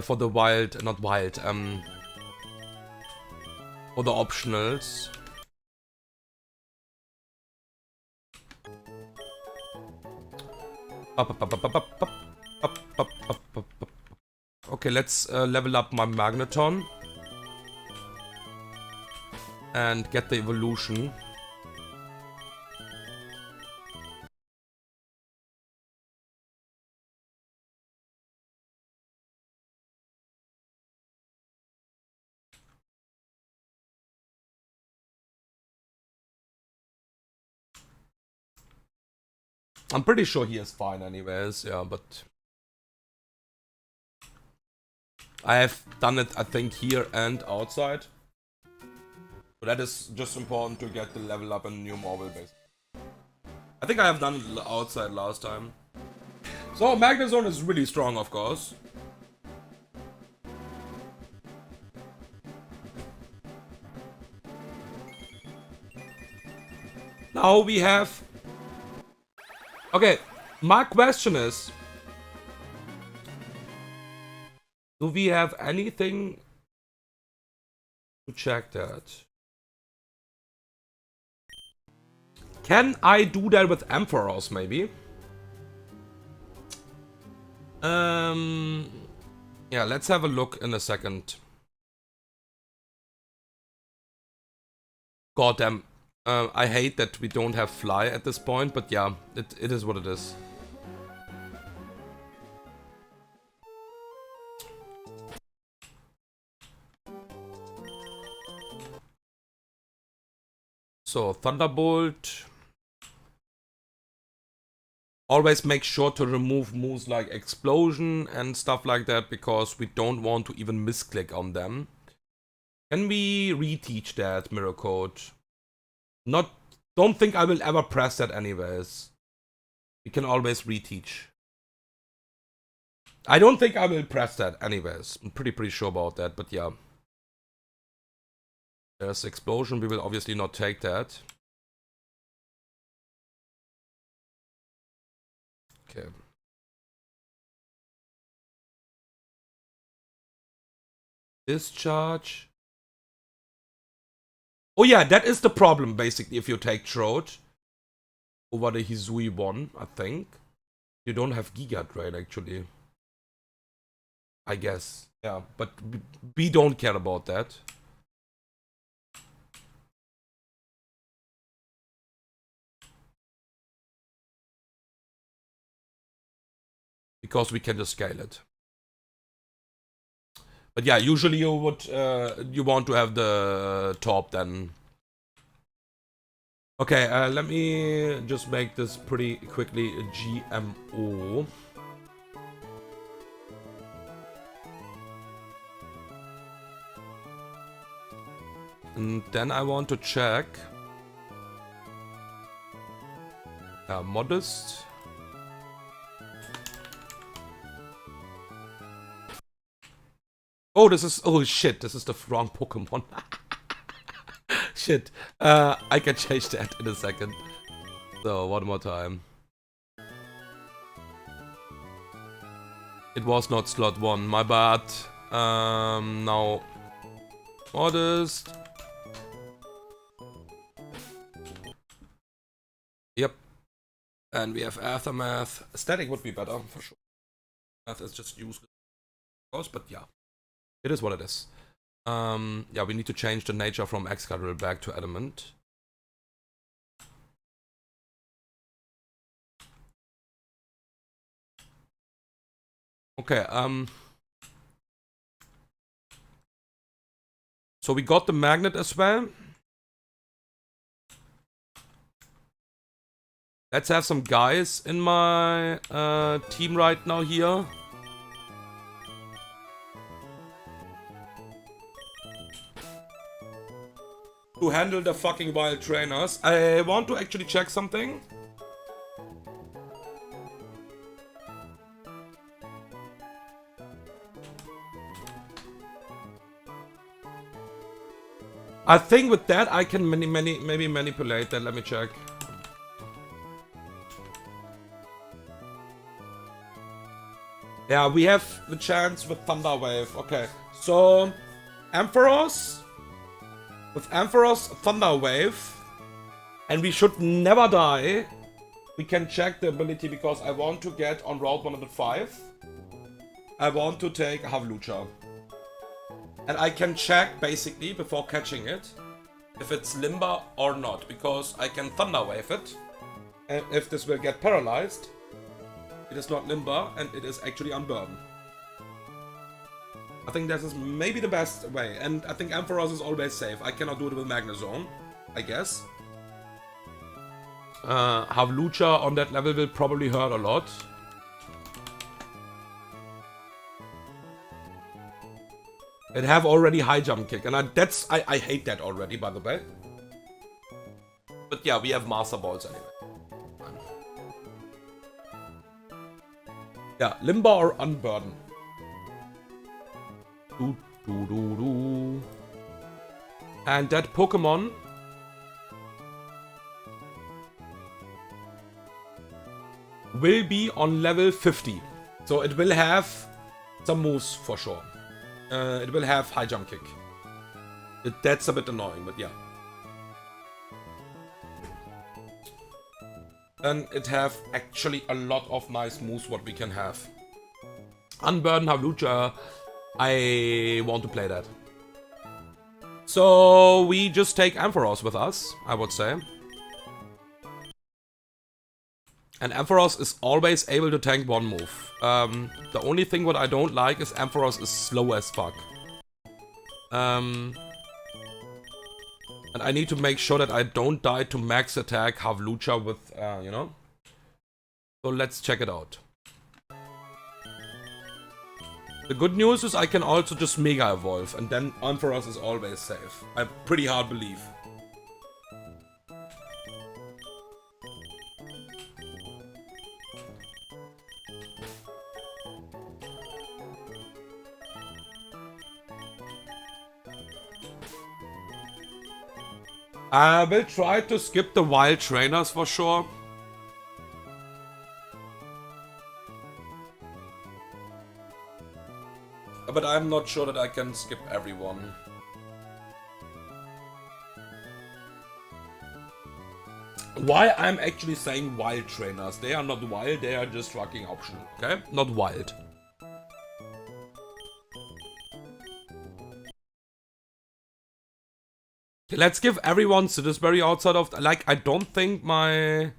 For the wild... not wild. For the optionals. Okay, let's level up my Magneton. And get the evolution. I'm pretty sure he is fine anyways, yeah, but... I have done it, I think, here and outside. But that is just important to get the level up in new mobile base. I think I have done it outside last time. So, Magnezone is really strong, of course. Now we have... Okay, my question is... do we have anything to check that? Can I do that with Emperors, maybe? Yeah, let's have a look in a second. Goddamn. I hate that we don't have Fly at this point, but yeah, it is what it is. So, Thunderbolt. Always make sure to remove moves like Explosion and stuff like that, because we don't want to even misclick on them. Can we reteach that Mirror Code? Don't think I will ever press that anyways. We can always reteach. I don't think I will press that anyways. I'm pretty sure about that, but yeah. There's Explosion, we will obviously not take that. Okay. Discharge. Oh yeah, that is the problem basically if you take Throat over the Hisui one, I think. You don't have Giga Drain actually. I guess. Yeah, but we don't care about that. Because we can just scale it. But yeah, usually you would you want to have the top then. Okay, let me just make this pretty quickly a GMO. And then I want to check. Modest. Oh, oh shit, this is the wrong Pokemon. Shit. I can change that in a second. So, one more time. It was not slot 1, my bad. Now... Modest. Yep. And we have Aftermath. Static would be better, for sure. Math is just useless. But yeah. It is what it is. Yeah, we need to change the nature from Excadrill back to Adamant. Okay, so we got the magnet as well. Let's have some guys in my team right now here. To handle the fucking wild trainers. I want to actually check something. I think with that I can maybe manipulate that. Let me check. Yeah, we have the chance with Thunder Wave. Okay, so Ampharos. With Ampharos, Thunder Wave, and we should never die. We can check the ability because I want to get on Route 105. I want to take Havlucha. And I can check basically before catching it if it's Limber or not, because I can Thunder Wave it. And if this will get paralyzed, it is not Limber and it is actually Unburden. I think this is maybe the best way, and I think Ampharos is always safe. I cannot do it with Magnezone, I guess. Havlucha on that level will probably hurt a lot. It have already high jump kick, and I hate that already, by the way. But yeah, we have Master Balls anyway. Yeah, Limber or Unburden. And that Pokemon will be on level 50. So it will have some moves for sure. It will have high jump kick. That's a bit annoying, but yeah. And it have actually a lot of nice moves what we can have. Unburden, Havlucha. I want to play that. So we just take Ampharos with us, I would say. And Ampharos is always able to tank one move. The only thing what I don't like is Ampharos is slow as fuck. And I need to make sure that I don't die to max attack Havlucha with, you know. So let's check it out. The good news is I can also just Mega Evolve, and then Ampharos is always safe. I pretty hard believe. I will try to skip the wild trainers for sure. But I'm not sure that I can skip everyone. Why I'm actually saying wild trainers? They are not wild, they are just fucking optional, okay? Not wild. let's give everyone Citisberry outside of... Like, I don't think my...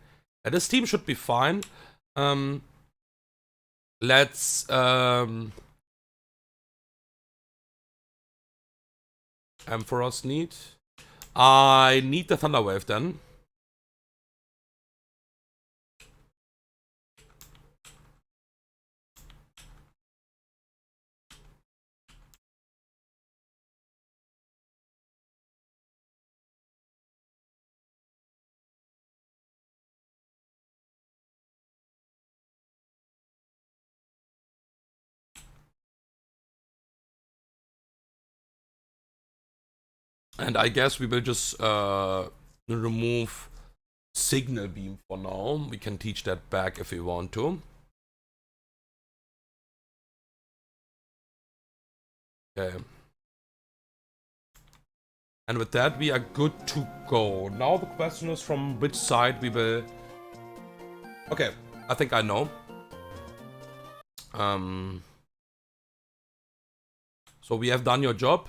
this team should be fine. Let's... Ampharos need. I need the Thunder Wave then. And I guess we will just remove Signal Beam for now. We can teach that back if we want to. Okay. And with that, we are good to go. Now the question is from which side we will... Okay, I think I know. So we have done your job.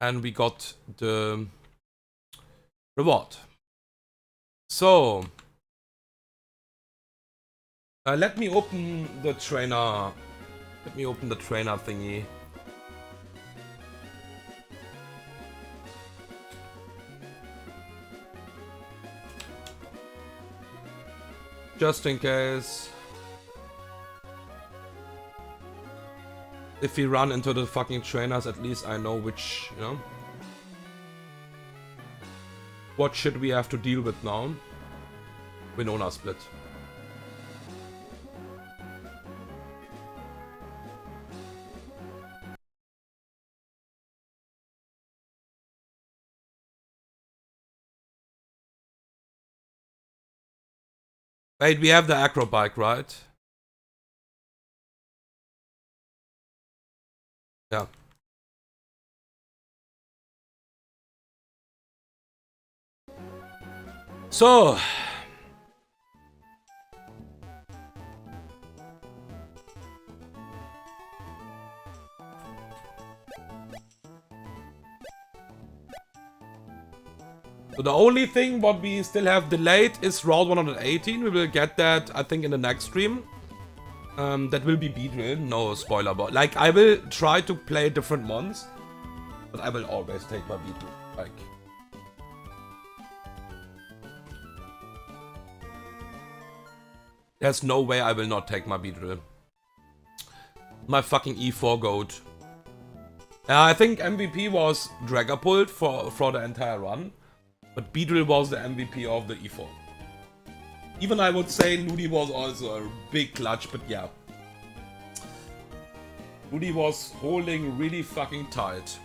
And we got the reward. So let me open the trainer. Let me open the trainer thingy. Just in case. If we run into the fucking trainers, at least I know which, you know. What shit we have to deal with now. Winona split. Wait, we have the acro bike, right? Yeah. So. So the only thing what we still have delayed is Route 118. We will get that, I think, in the next stream. That will be Beedrill. No spoiler, but like I will try to play different months, but I will always take my Beedrill. Like, there's no way I will not take my Beedrill. My fucking E4 goat. I think MVP was Dragapult for the entire run, but Beedrill was the MVP of the E4. Even I would say Ludi was also a big clutch, but yeah. Ludi was holding really fucking tight.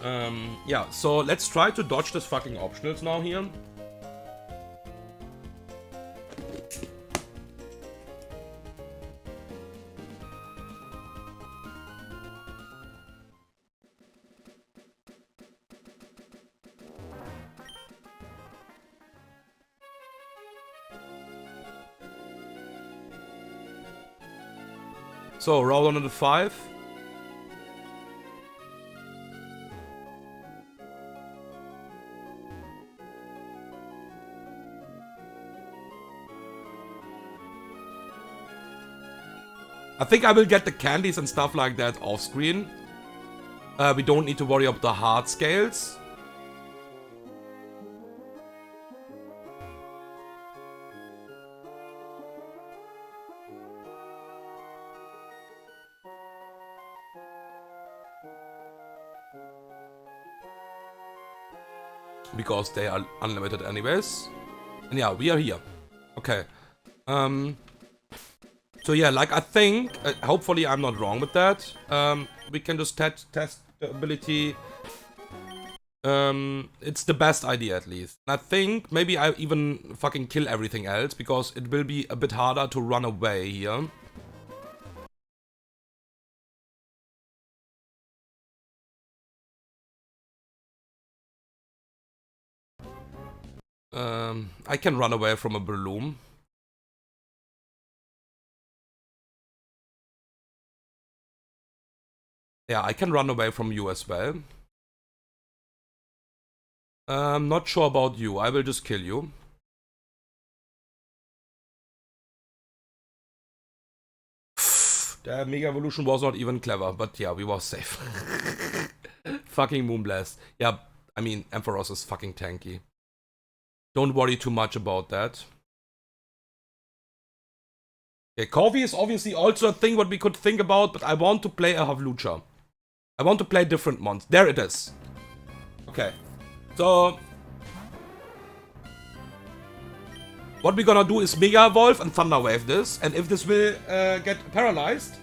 Yeah, so let's try to dodge this fucking optionals now here. So, roll on the 5. I think I will get the candies and stuff like that off screen. We don't need to worry about the hard scales. Because they are unlimited anyways. And yeah, we are here. Okay. So yeah, like I think, hopefully I'm not wrong with that. We can just test the ability. It's the best idea at least. I think maybe I even fucking kill everything else, because it will be a bit harder to run away here. I can run away from a Breloom. Yeah, I can run away from you as well. Not sure about you. I will just kill you. The Mega Evolution was not even clever, but yeah, we were safe. Fucking Moonblast. Yeah, I mean, Ampharos is fucking tanky. Don't worry too much about that. Okay, Corvi is obviously also a thing what we could think about, but I want to play a Havlucha. I want to play different mons. There it is. Okay. So what we're gonna do is Mega Evolve and Thunder Wave this, and if this will get paralyzed,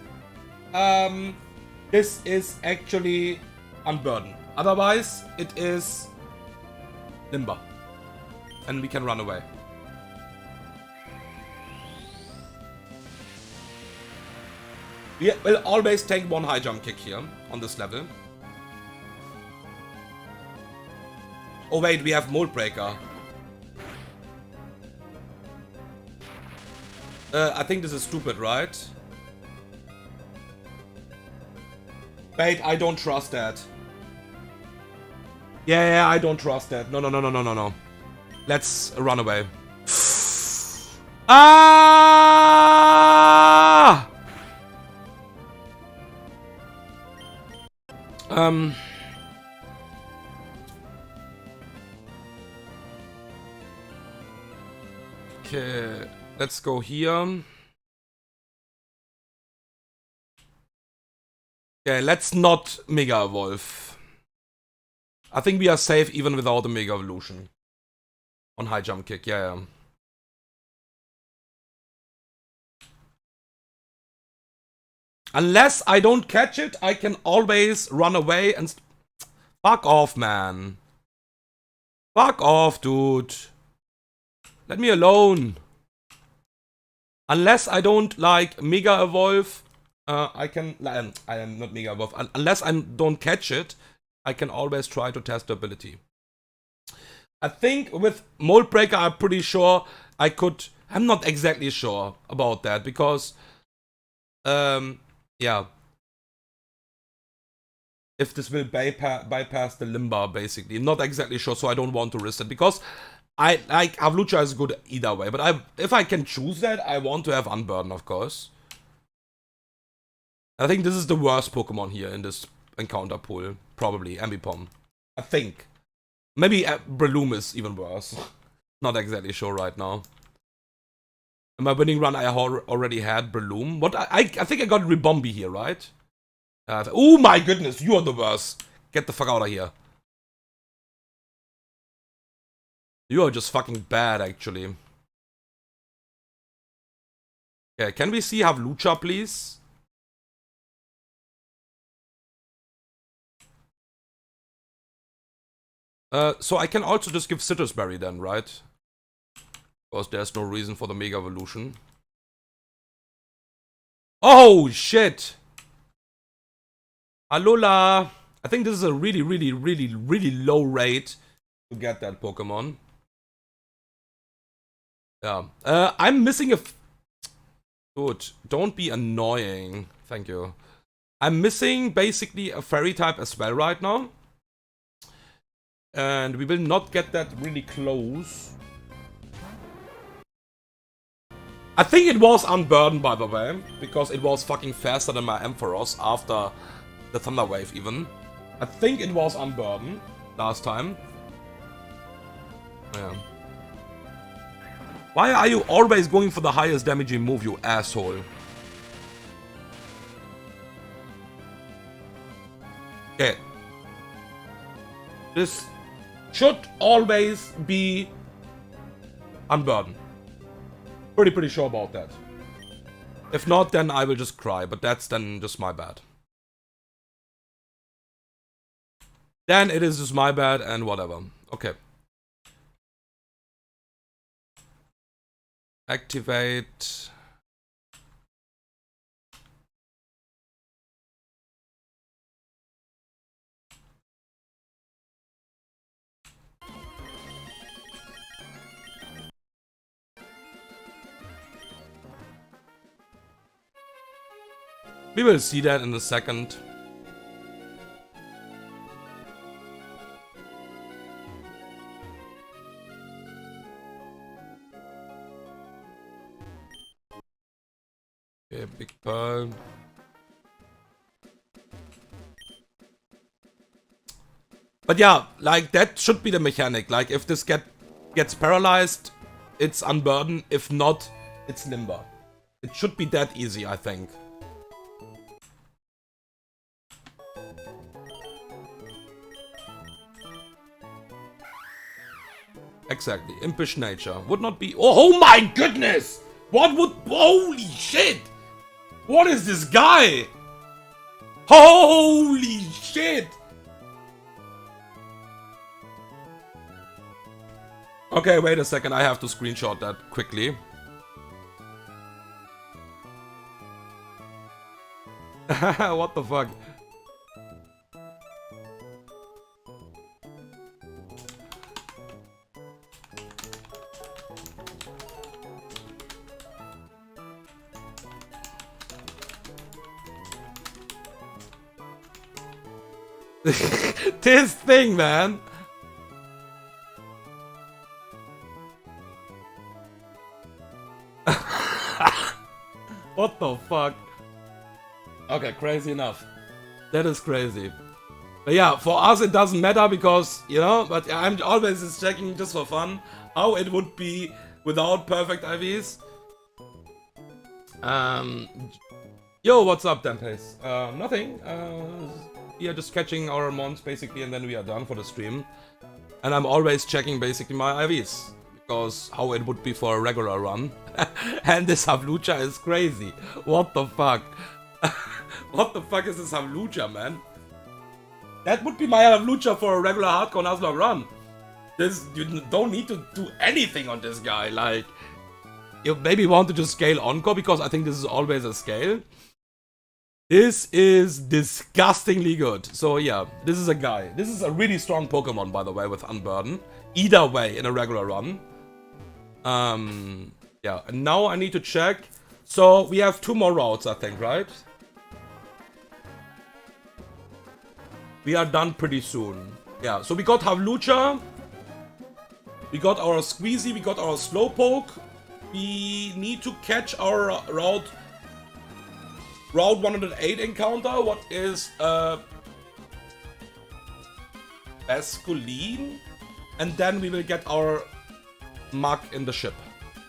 this is actually Unburden. Otherwise, it is Limber. And we can run away. We will always take one high jump kick here on this level. Oh wait, we have Mold Breaker. I think this is stupid, right? Wait, I don't trust that. Yeah, I don't trust that. No. Let's run away. Ah! Okay, let's go here. Okay, let's not Mega Evolve. I think we are safe even without a Mega Evolution. On high jump kick, yeah. Unless I don't catch it, I can always run away and... Fuck off, man. Fuck off, dude. Let me alone. Unless I don't, like, Mega Evolve, I can... I am not Mega Evolve. Unless I don't catch it, I can always try to test the ability. I think with Mold Breaker, I'm pretty sure I could... I'm not exactly sure about that, because... yeah. If this will bypass the Limber, basically. Not exactly sure, so I don't want to risk it. Because I like Havlucha is good either way. But if I can choose that, I want to have Unburden, of course. I think this is the worst Pokemon here in this encounter pool. Probably, Ambipom. I think. Maybe Breloom is even worse. Not exactly sure right now. In my winning run, I already had Breloom. What? I think I got Ribombi here, right? Oh my goodness, you are the worst. Get the fuck out of here. You are just fucking bad, actually. Okay, can we see Havlucha, please? So I can also just give Citrus Berry then, right? Because there's no reason for the Mega Evolution. Oh, shit! Alola! I think this is a really low rate to get that Pokemon. Yeah. I'm missing a... Dude, don't be annoying. Thank you. I'm missing basically a Fairy type as well right now. And we will not get that really close. I think it was Unburdened, by the way, because it was fucking faster than my Ampharos after the Thunder Wave even. I think it was Unburdened last time. Yeah. Why are you always going for the highest damaging move, you asshole? Okay. This should always be Unburdened. Pretty sure about that. If not, then I will just cry, but that's then just my bad. Then it is just my bad and whatever. Okay. Activate. We will see that in a second. Okay, big pearl. But yeah, like that should be the mechanic. Like if this gets paralyzed, it's unburden. If not, it's limber. It should be that easy, I think. Exactly. Impish nature. Would not be... Oh my goodness! What would... Holy shit! What is this guy? Holy shit! Okay, wait a second. I have to screenshot that quickly. What the fuck? This thing, man. What the fuck? Okay, crazy enough. That is crazy. But yeah, for us it doesn't matter because, you know, but I'm always just checking just for fun how it would be without perfect IVs. Yo, what's up, Dantes? Nothing. We are just catching our mons basically and then we are done for the stream. And I'm always checking basically my IVs. Because how it would be for a regular run. And this Havlucha is crazy. What the fuck? What the fuck is this Havlucha, man? That would be my Havlucha for a regular hardcore Nuzlocke run. You don't need to do anything on this guy. Like, you maybe want to just scale Encore because I think this is always a scale. This is disgustingly good. So yeah, this is a guy. This is a really strong Pokemon, by the way, with Unburden. Either way, in a regular run. Yeah, and now I need to check. So we have 2 more routes, I think, right? We are done pretty soon. Yeah, so we got Havlucha. We got our Squeezy, we got our Slowpoke. We need to catch our Route 108 encounter. What is Basculine? And then we will get our mug in the ship.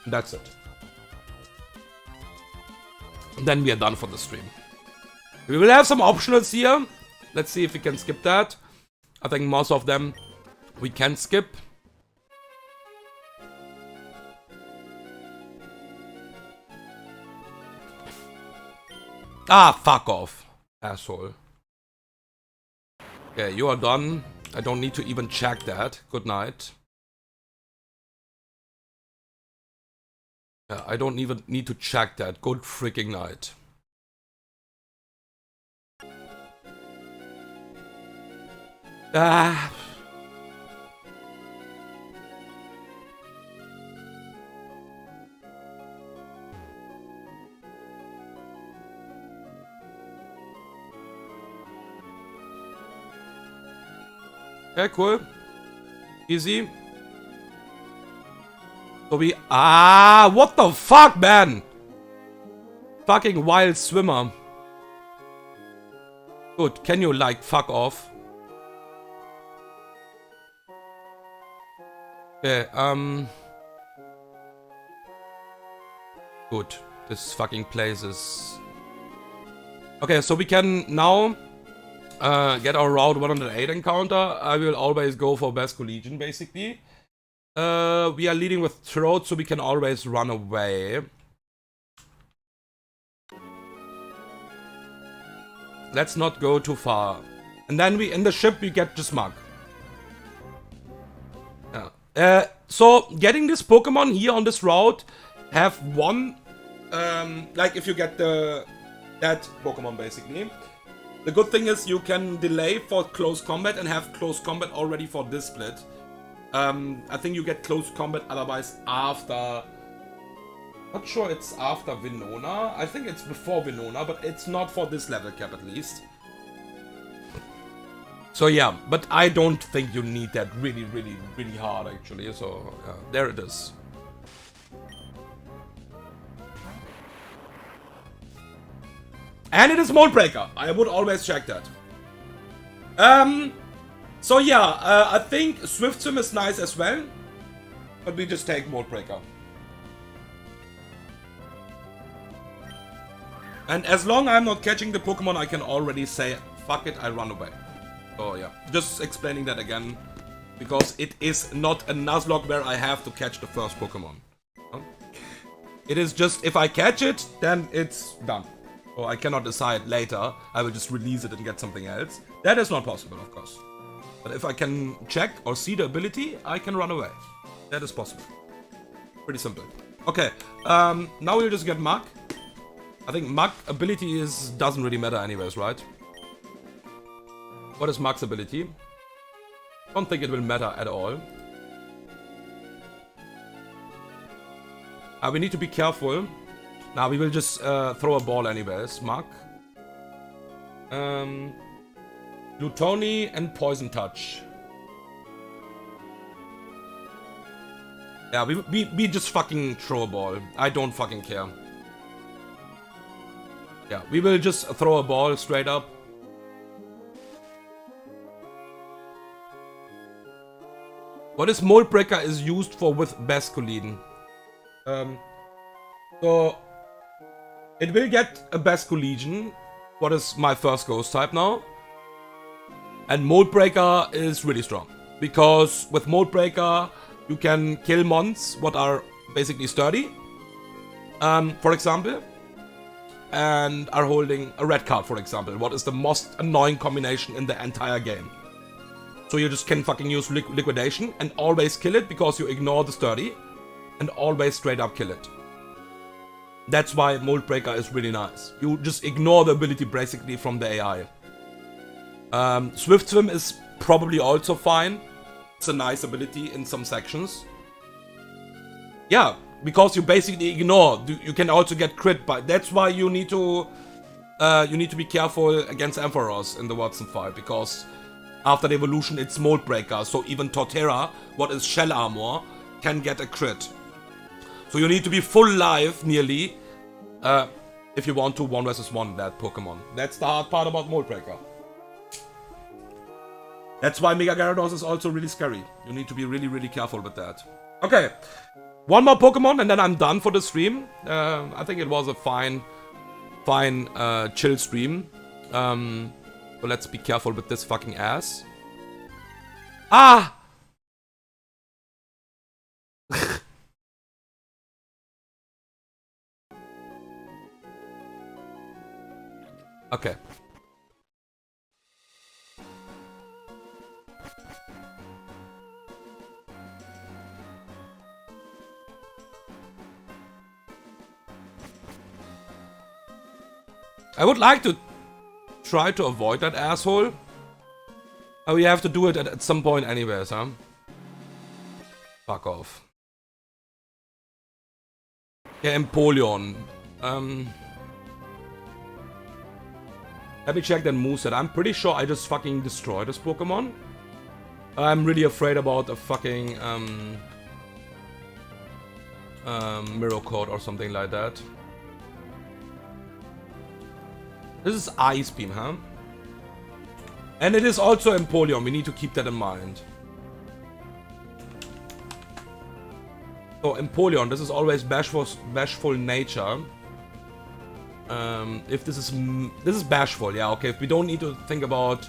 That's it. Then we are done for the stream. We will have some optionals here. Let's see if we can skip that. I think most of them we can skip. Ah, fuck off, asshole. Okay, you are done. I don't need to even check that. Good night. Yeah, I don't even need to check that. Good freaking night. Ah. Okay, cool. Easy. So we... Ah, what the fuck, man? Fucking wild swimmer. Good, can you, like, fuck off? Okay, good. This fucking place is... Okay, so we can now... get our Route 108 encounter. I will always go for Basculegion, basically. We are leading with Throat, so we can always run away. Let's not go too far. And then we, in the ship, we get this mug. Yeah. So, getting this Pokemon here on this route have one... like, if you get that Pokemon, basically. The good thing is you can delay for close combat and have close combat already for this split. I think you get close combat otherwise after... Not sure it's after Venona. I think it's before Venona, but it's not for this level cap at least. So yeah, but I don't think you need that really, really, really hard actually. So yeah, there it is. And it is Mold Breaker. I would always check that. So yeah, I think Swift Swim is nice as well. But we just take Mold Breaker. And as long as I'm not catching the Pokemon, I can already say, fuck it, I run away. So yeah, just explaining that again. Because it is not a Nuzlocke where I have to catch the first Pokemon. It is just, if I catch it, then it's done. Or I cannot decide later, I will just release it and get something else. That is not possible, of course. But if I can check or see the ability, I can run away. That is possible. Pretty simple. Okay, now we'll just get Mug. I think Mug ability doesn't really matter anyways, right? What is Mug's ability? Don't think it will matter at all. We need to be careful. Now we will just throw a ball anyways. Mug. Plutoni and Poison Touch. Yeah, we just fucking throw a ball. I don't fucking care. Yeah, we will just throw a ball straight up. What is Mold Breaker is used for with Basculin? So it will get a Basculegion. What is my first ghost type now? And Mold Breaker is really strong. Because with Mold Breaker, you can kill mons what are basically sturdy. For example. And are holding a red card, for example. What is the most annoying combination in the entire game. So you just can fucking use liquidation and always kill it because you ignore the sturdy. And always straight up kill it. That's why Mold Breaker is really nice. You just ignore the ability basically from the AI. Swift Swim is probably also fine. It's a nice ability in some sections. Yeah, because you basically ignore. You can also get crit, but that's why you need to be careful against Emperors in the Watson fight, because after the evolution it's Mold Breaker, so even Torterra, what is Shell Armor, can get a crit. So you need to be full life, nearly, if you want to 1 vs 1 that Pokemon. That's the hard part about Mold Breaker. That's why Mega Gyarados is also really scary. You need to be really, really careful with that. Okay, one more Pokemon and then I'm done for the stream. I think it was a fine, chill stream. But let's be careful with this fucking ass. Ah! Okay. I would like to try to avoid that asshole. Oh, we have to do it at some point anyways, huh? Fuck off. Yeah, Empoleon. Let me check that moveset. I'm pretty sure I just fucking destroyed this Pokemon. I'm really afraid about a fucking Mirror Coat or something like that. This is Ice Beam, huh? And it is also Empoleon. We need to keep that in mind. So Empoleon, this is always bashful nature. If this is bashful, yeah, okay. We don't need to think about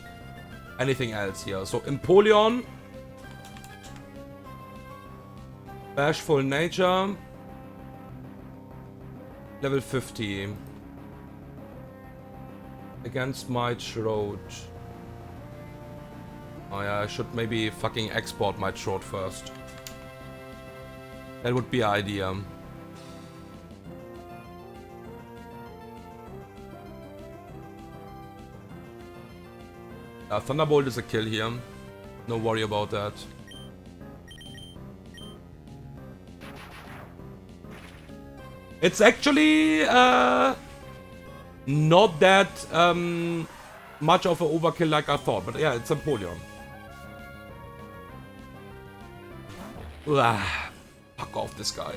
anything else here. So Empoleon, bashful nature, level 50 against my throat. Oh yeah, I should maybe fucking export my throat first. That would be an idea. Thunderbolt is a kill here. No worry about that. It's actually not that much of an overkill like I thought, but yeah, it's Empoleon. Fuck off this guy.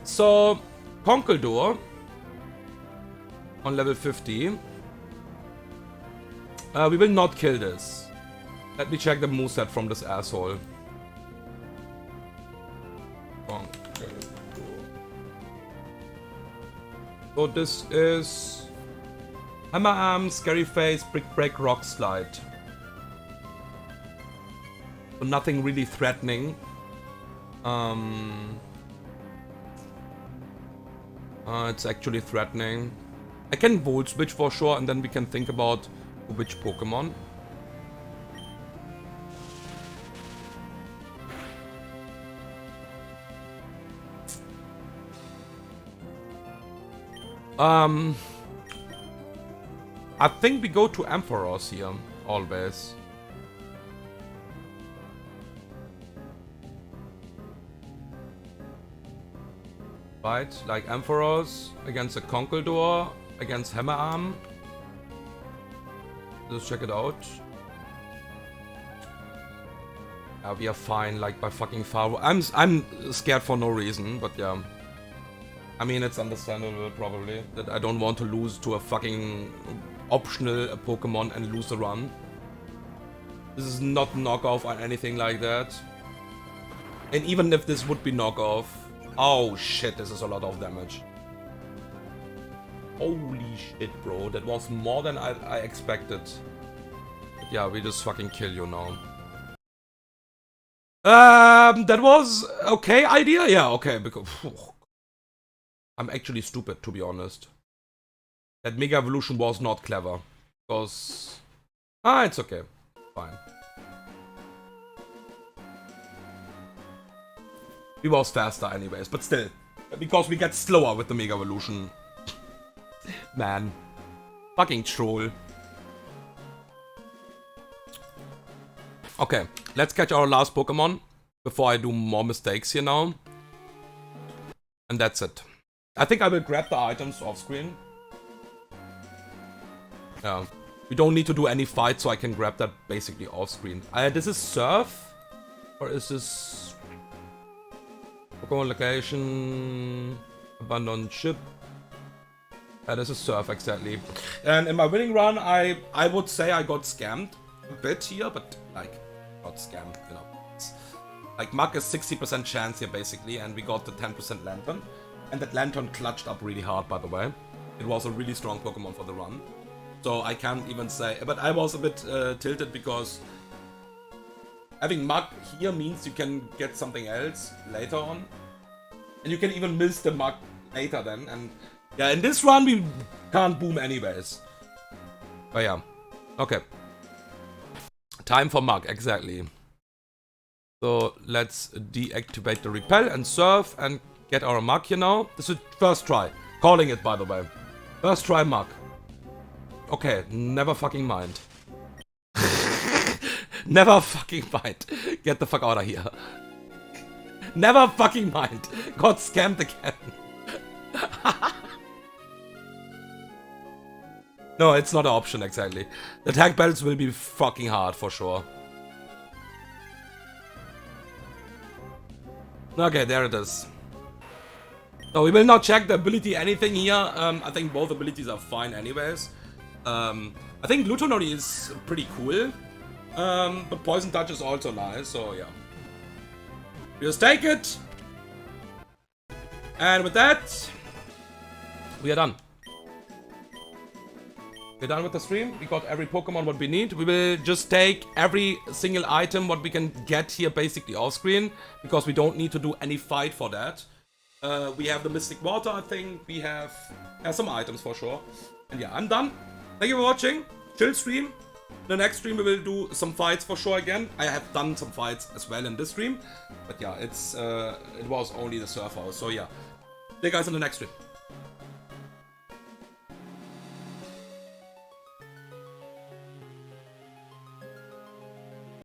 So Conkeldurr on level 50. We will not kill this. Let me check the moveset from this asshole. So this is Hammer Arm, Scary Face, Brick Break, Rock Slide. So nothing really threatening. It's actually threatening. I can Volt Switch for sure, and then we can think about which Pokemon. I think we go to Emperors here, always. Right, like Emperors against a Conkeldurr, against Hammer Arm. Let's check it out. Yeah, we are fine, like by fucking far. I'm scared for no reason, but yeah. I mean, it's understandable probably that I don't want to lose to a fucking optional Pokemon and lose the run. This is not knockoff or anything like that. And even if this would be knockoff, oh shit, this is a lot of damage. Holy shit, bro, that was more than I expected. But yeah, we just fucking kill you now. That was okay idea, yeah, okay, because I'm actually stupid, to be honest. That Mega Evolution was not clever. Because... it's okay. Fine. We was faster anyways, but still. Because we get slower with the Mega Evolution. Man. Fucking troll. Okay, let's catch our last Pokemon. Before I do more mistakes here now. And that's it. I think I will grab the items off screen. Yeah. We don't need to do any fight, so I can grab that basically off screen. This is Surf? Or is this... Pokemon location... Abandoned ship? This is Surf, exactly. And in my winning run, I would say I got scammed a bit here, but like, not scammed, you know. It's, like, Mug is 60% chance here, basically, and we got the 10% Lantern. And that Lantern clutched up really hard, by the way. It was a really strong Pokemon for the run. So I can't even say... But I was a bit tilted because... having Mug here means you can get something else later on. And you can even miss the Mug later then. And yeah, in this run we can't boom anyways. But yeah. Okay. Time for Mug, exactly. So let's deactivate the Repel and Surf and... get our Mug here now. This is first try. Calling it, by the way. First try Mug. Okay, never fucking mind. Never fucking mind. Get the fuck out of here. Never fucking mind. Got scammed again. No, it's not an option, exactly. The tag battles will be fucking hard, for sure. Okay, there it is. So we will not check the ability anything here. I think both abilities are fine anyways. I think Glutonary is pretty cool. But Poison Touch is also nice, so yeah. We just take it. And with that, we are done. We're done with the stream. We got every Pokemon what we need. We will just take every single item what we can get here basically off screen. Because we don't need to do any fight for that. We have the Mystic Water, I think. We have some items for sure. And yeah, I'm done. Thank you for watching. Chill stream. In the next stream we will do some fights for sure again. I have done some fights as well in this stream. But yeah, it was only the Surf House. So yeah. See you guys in the next stream.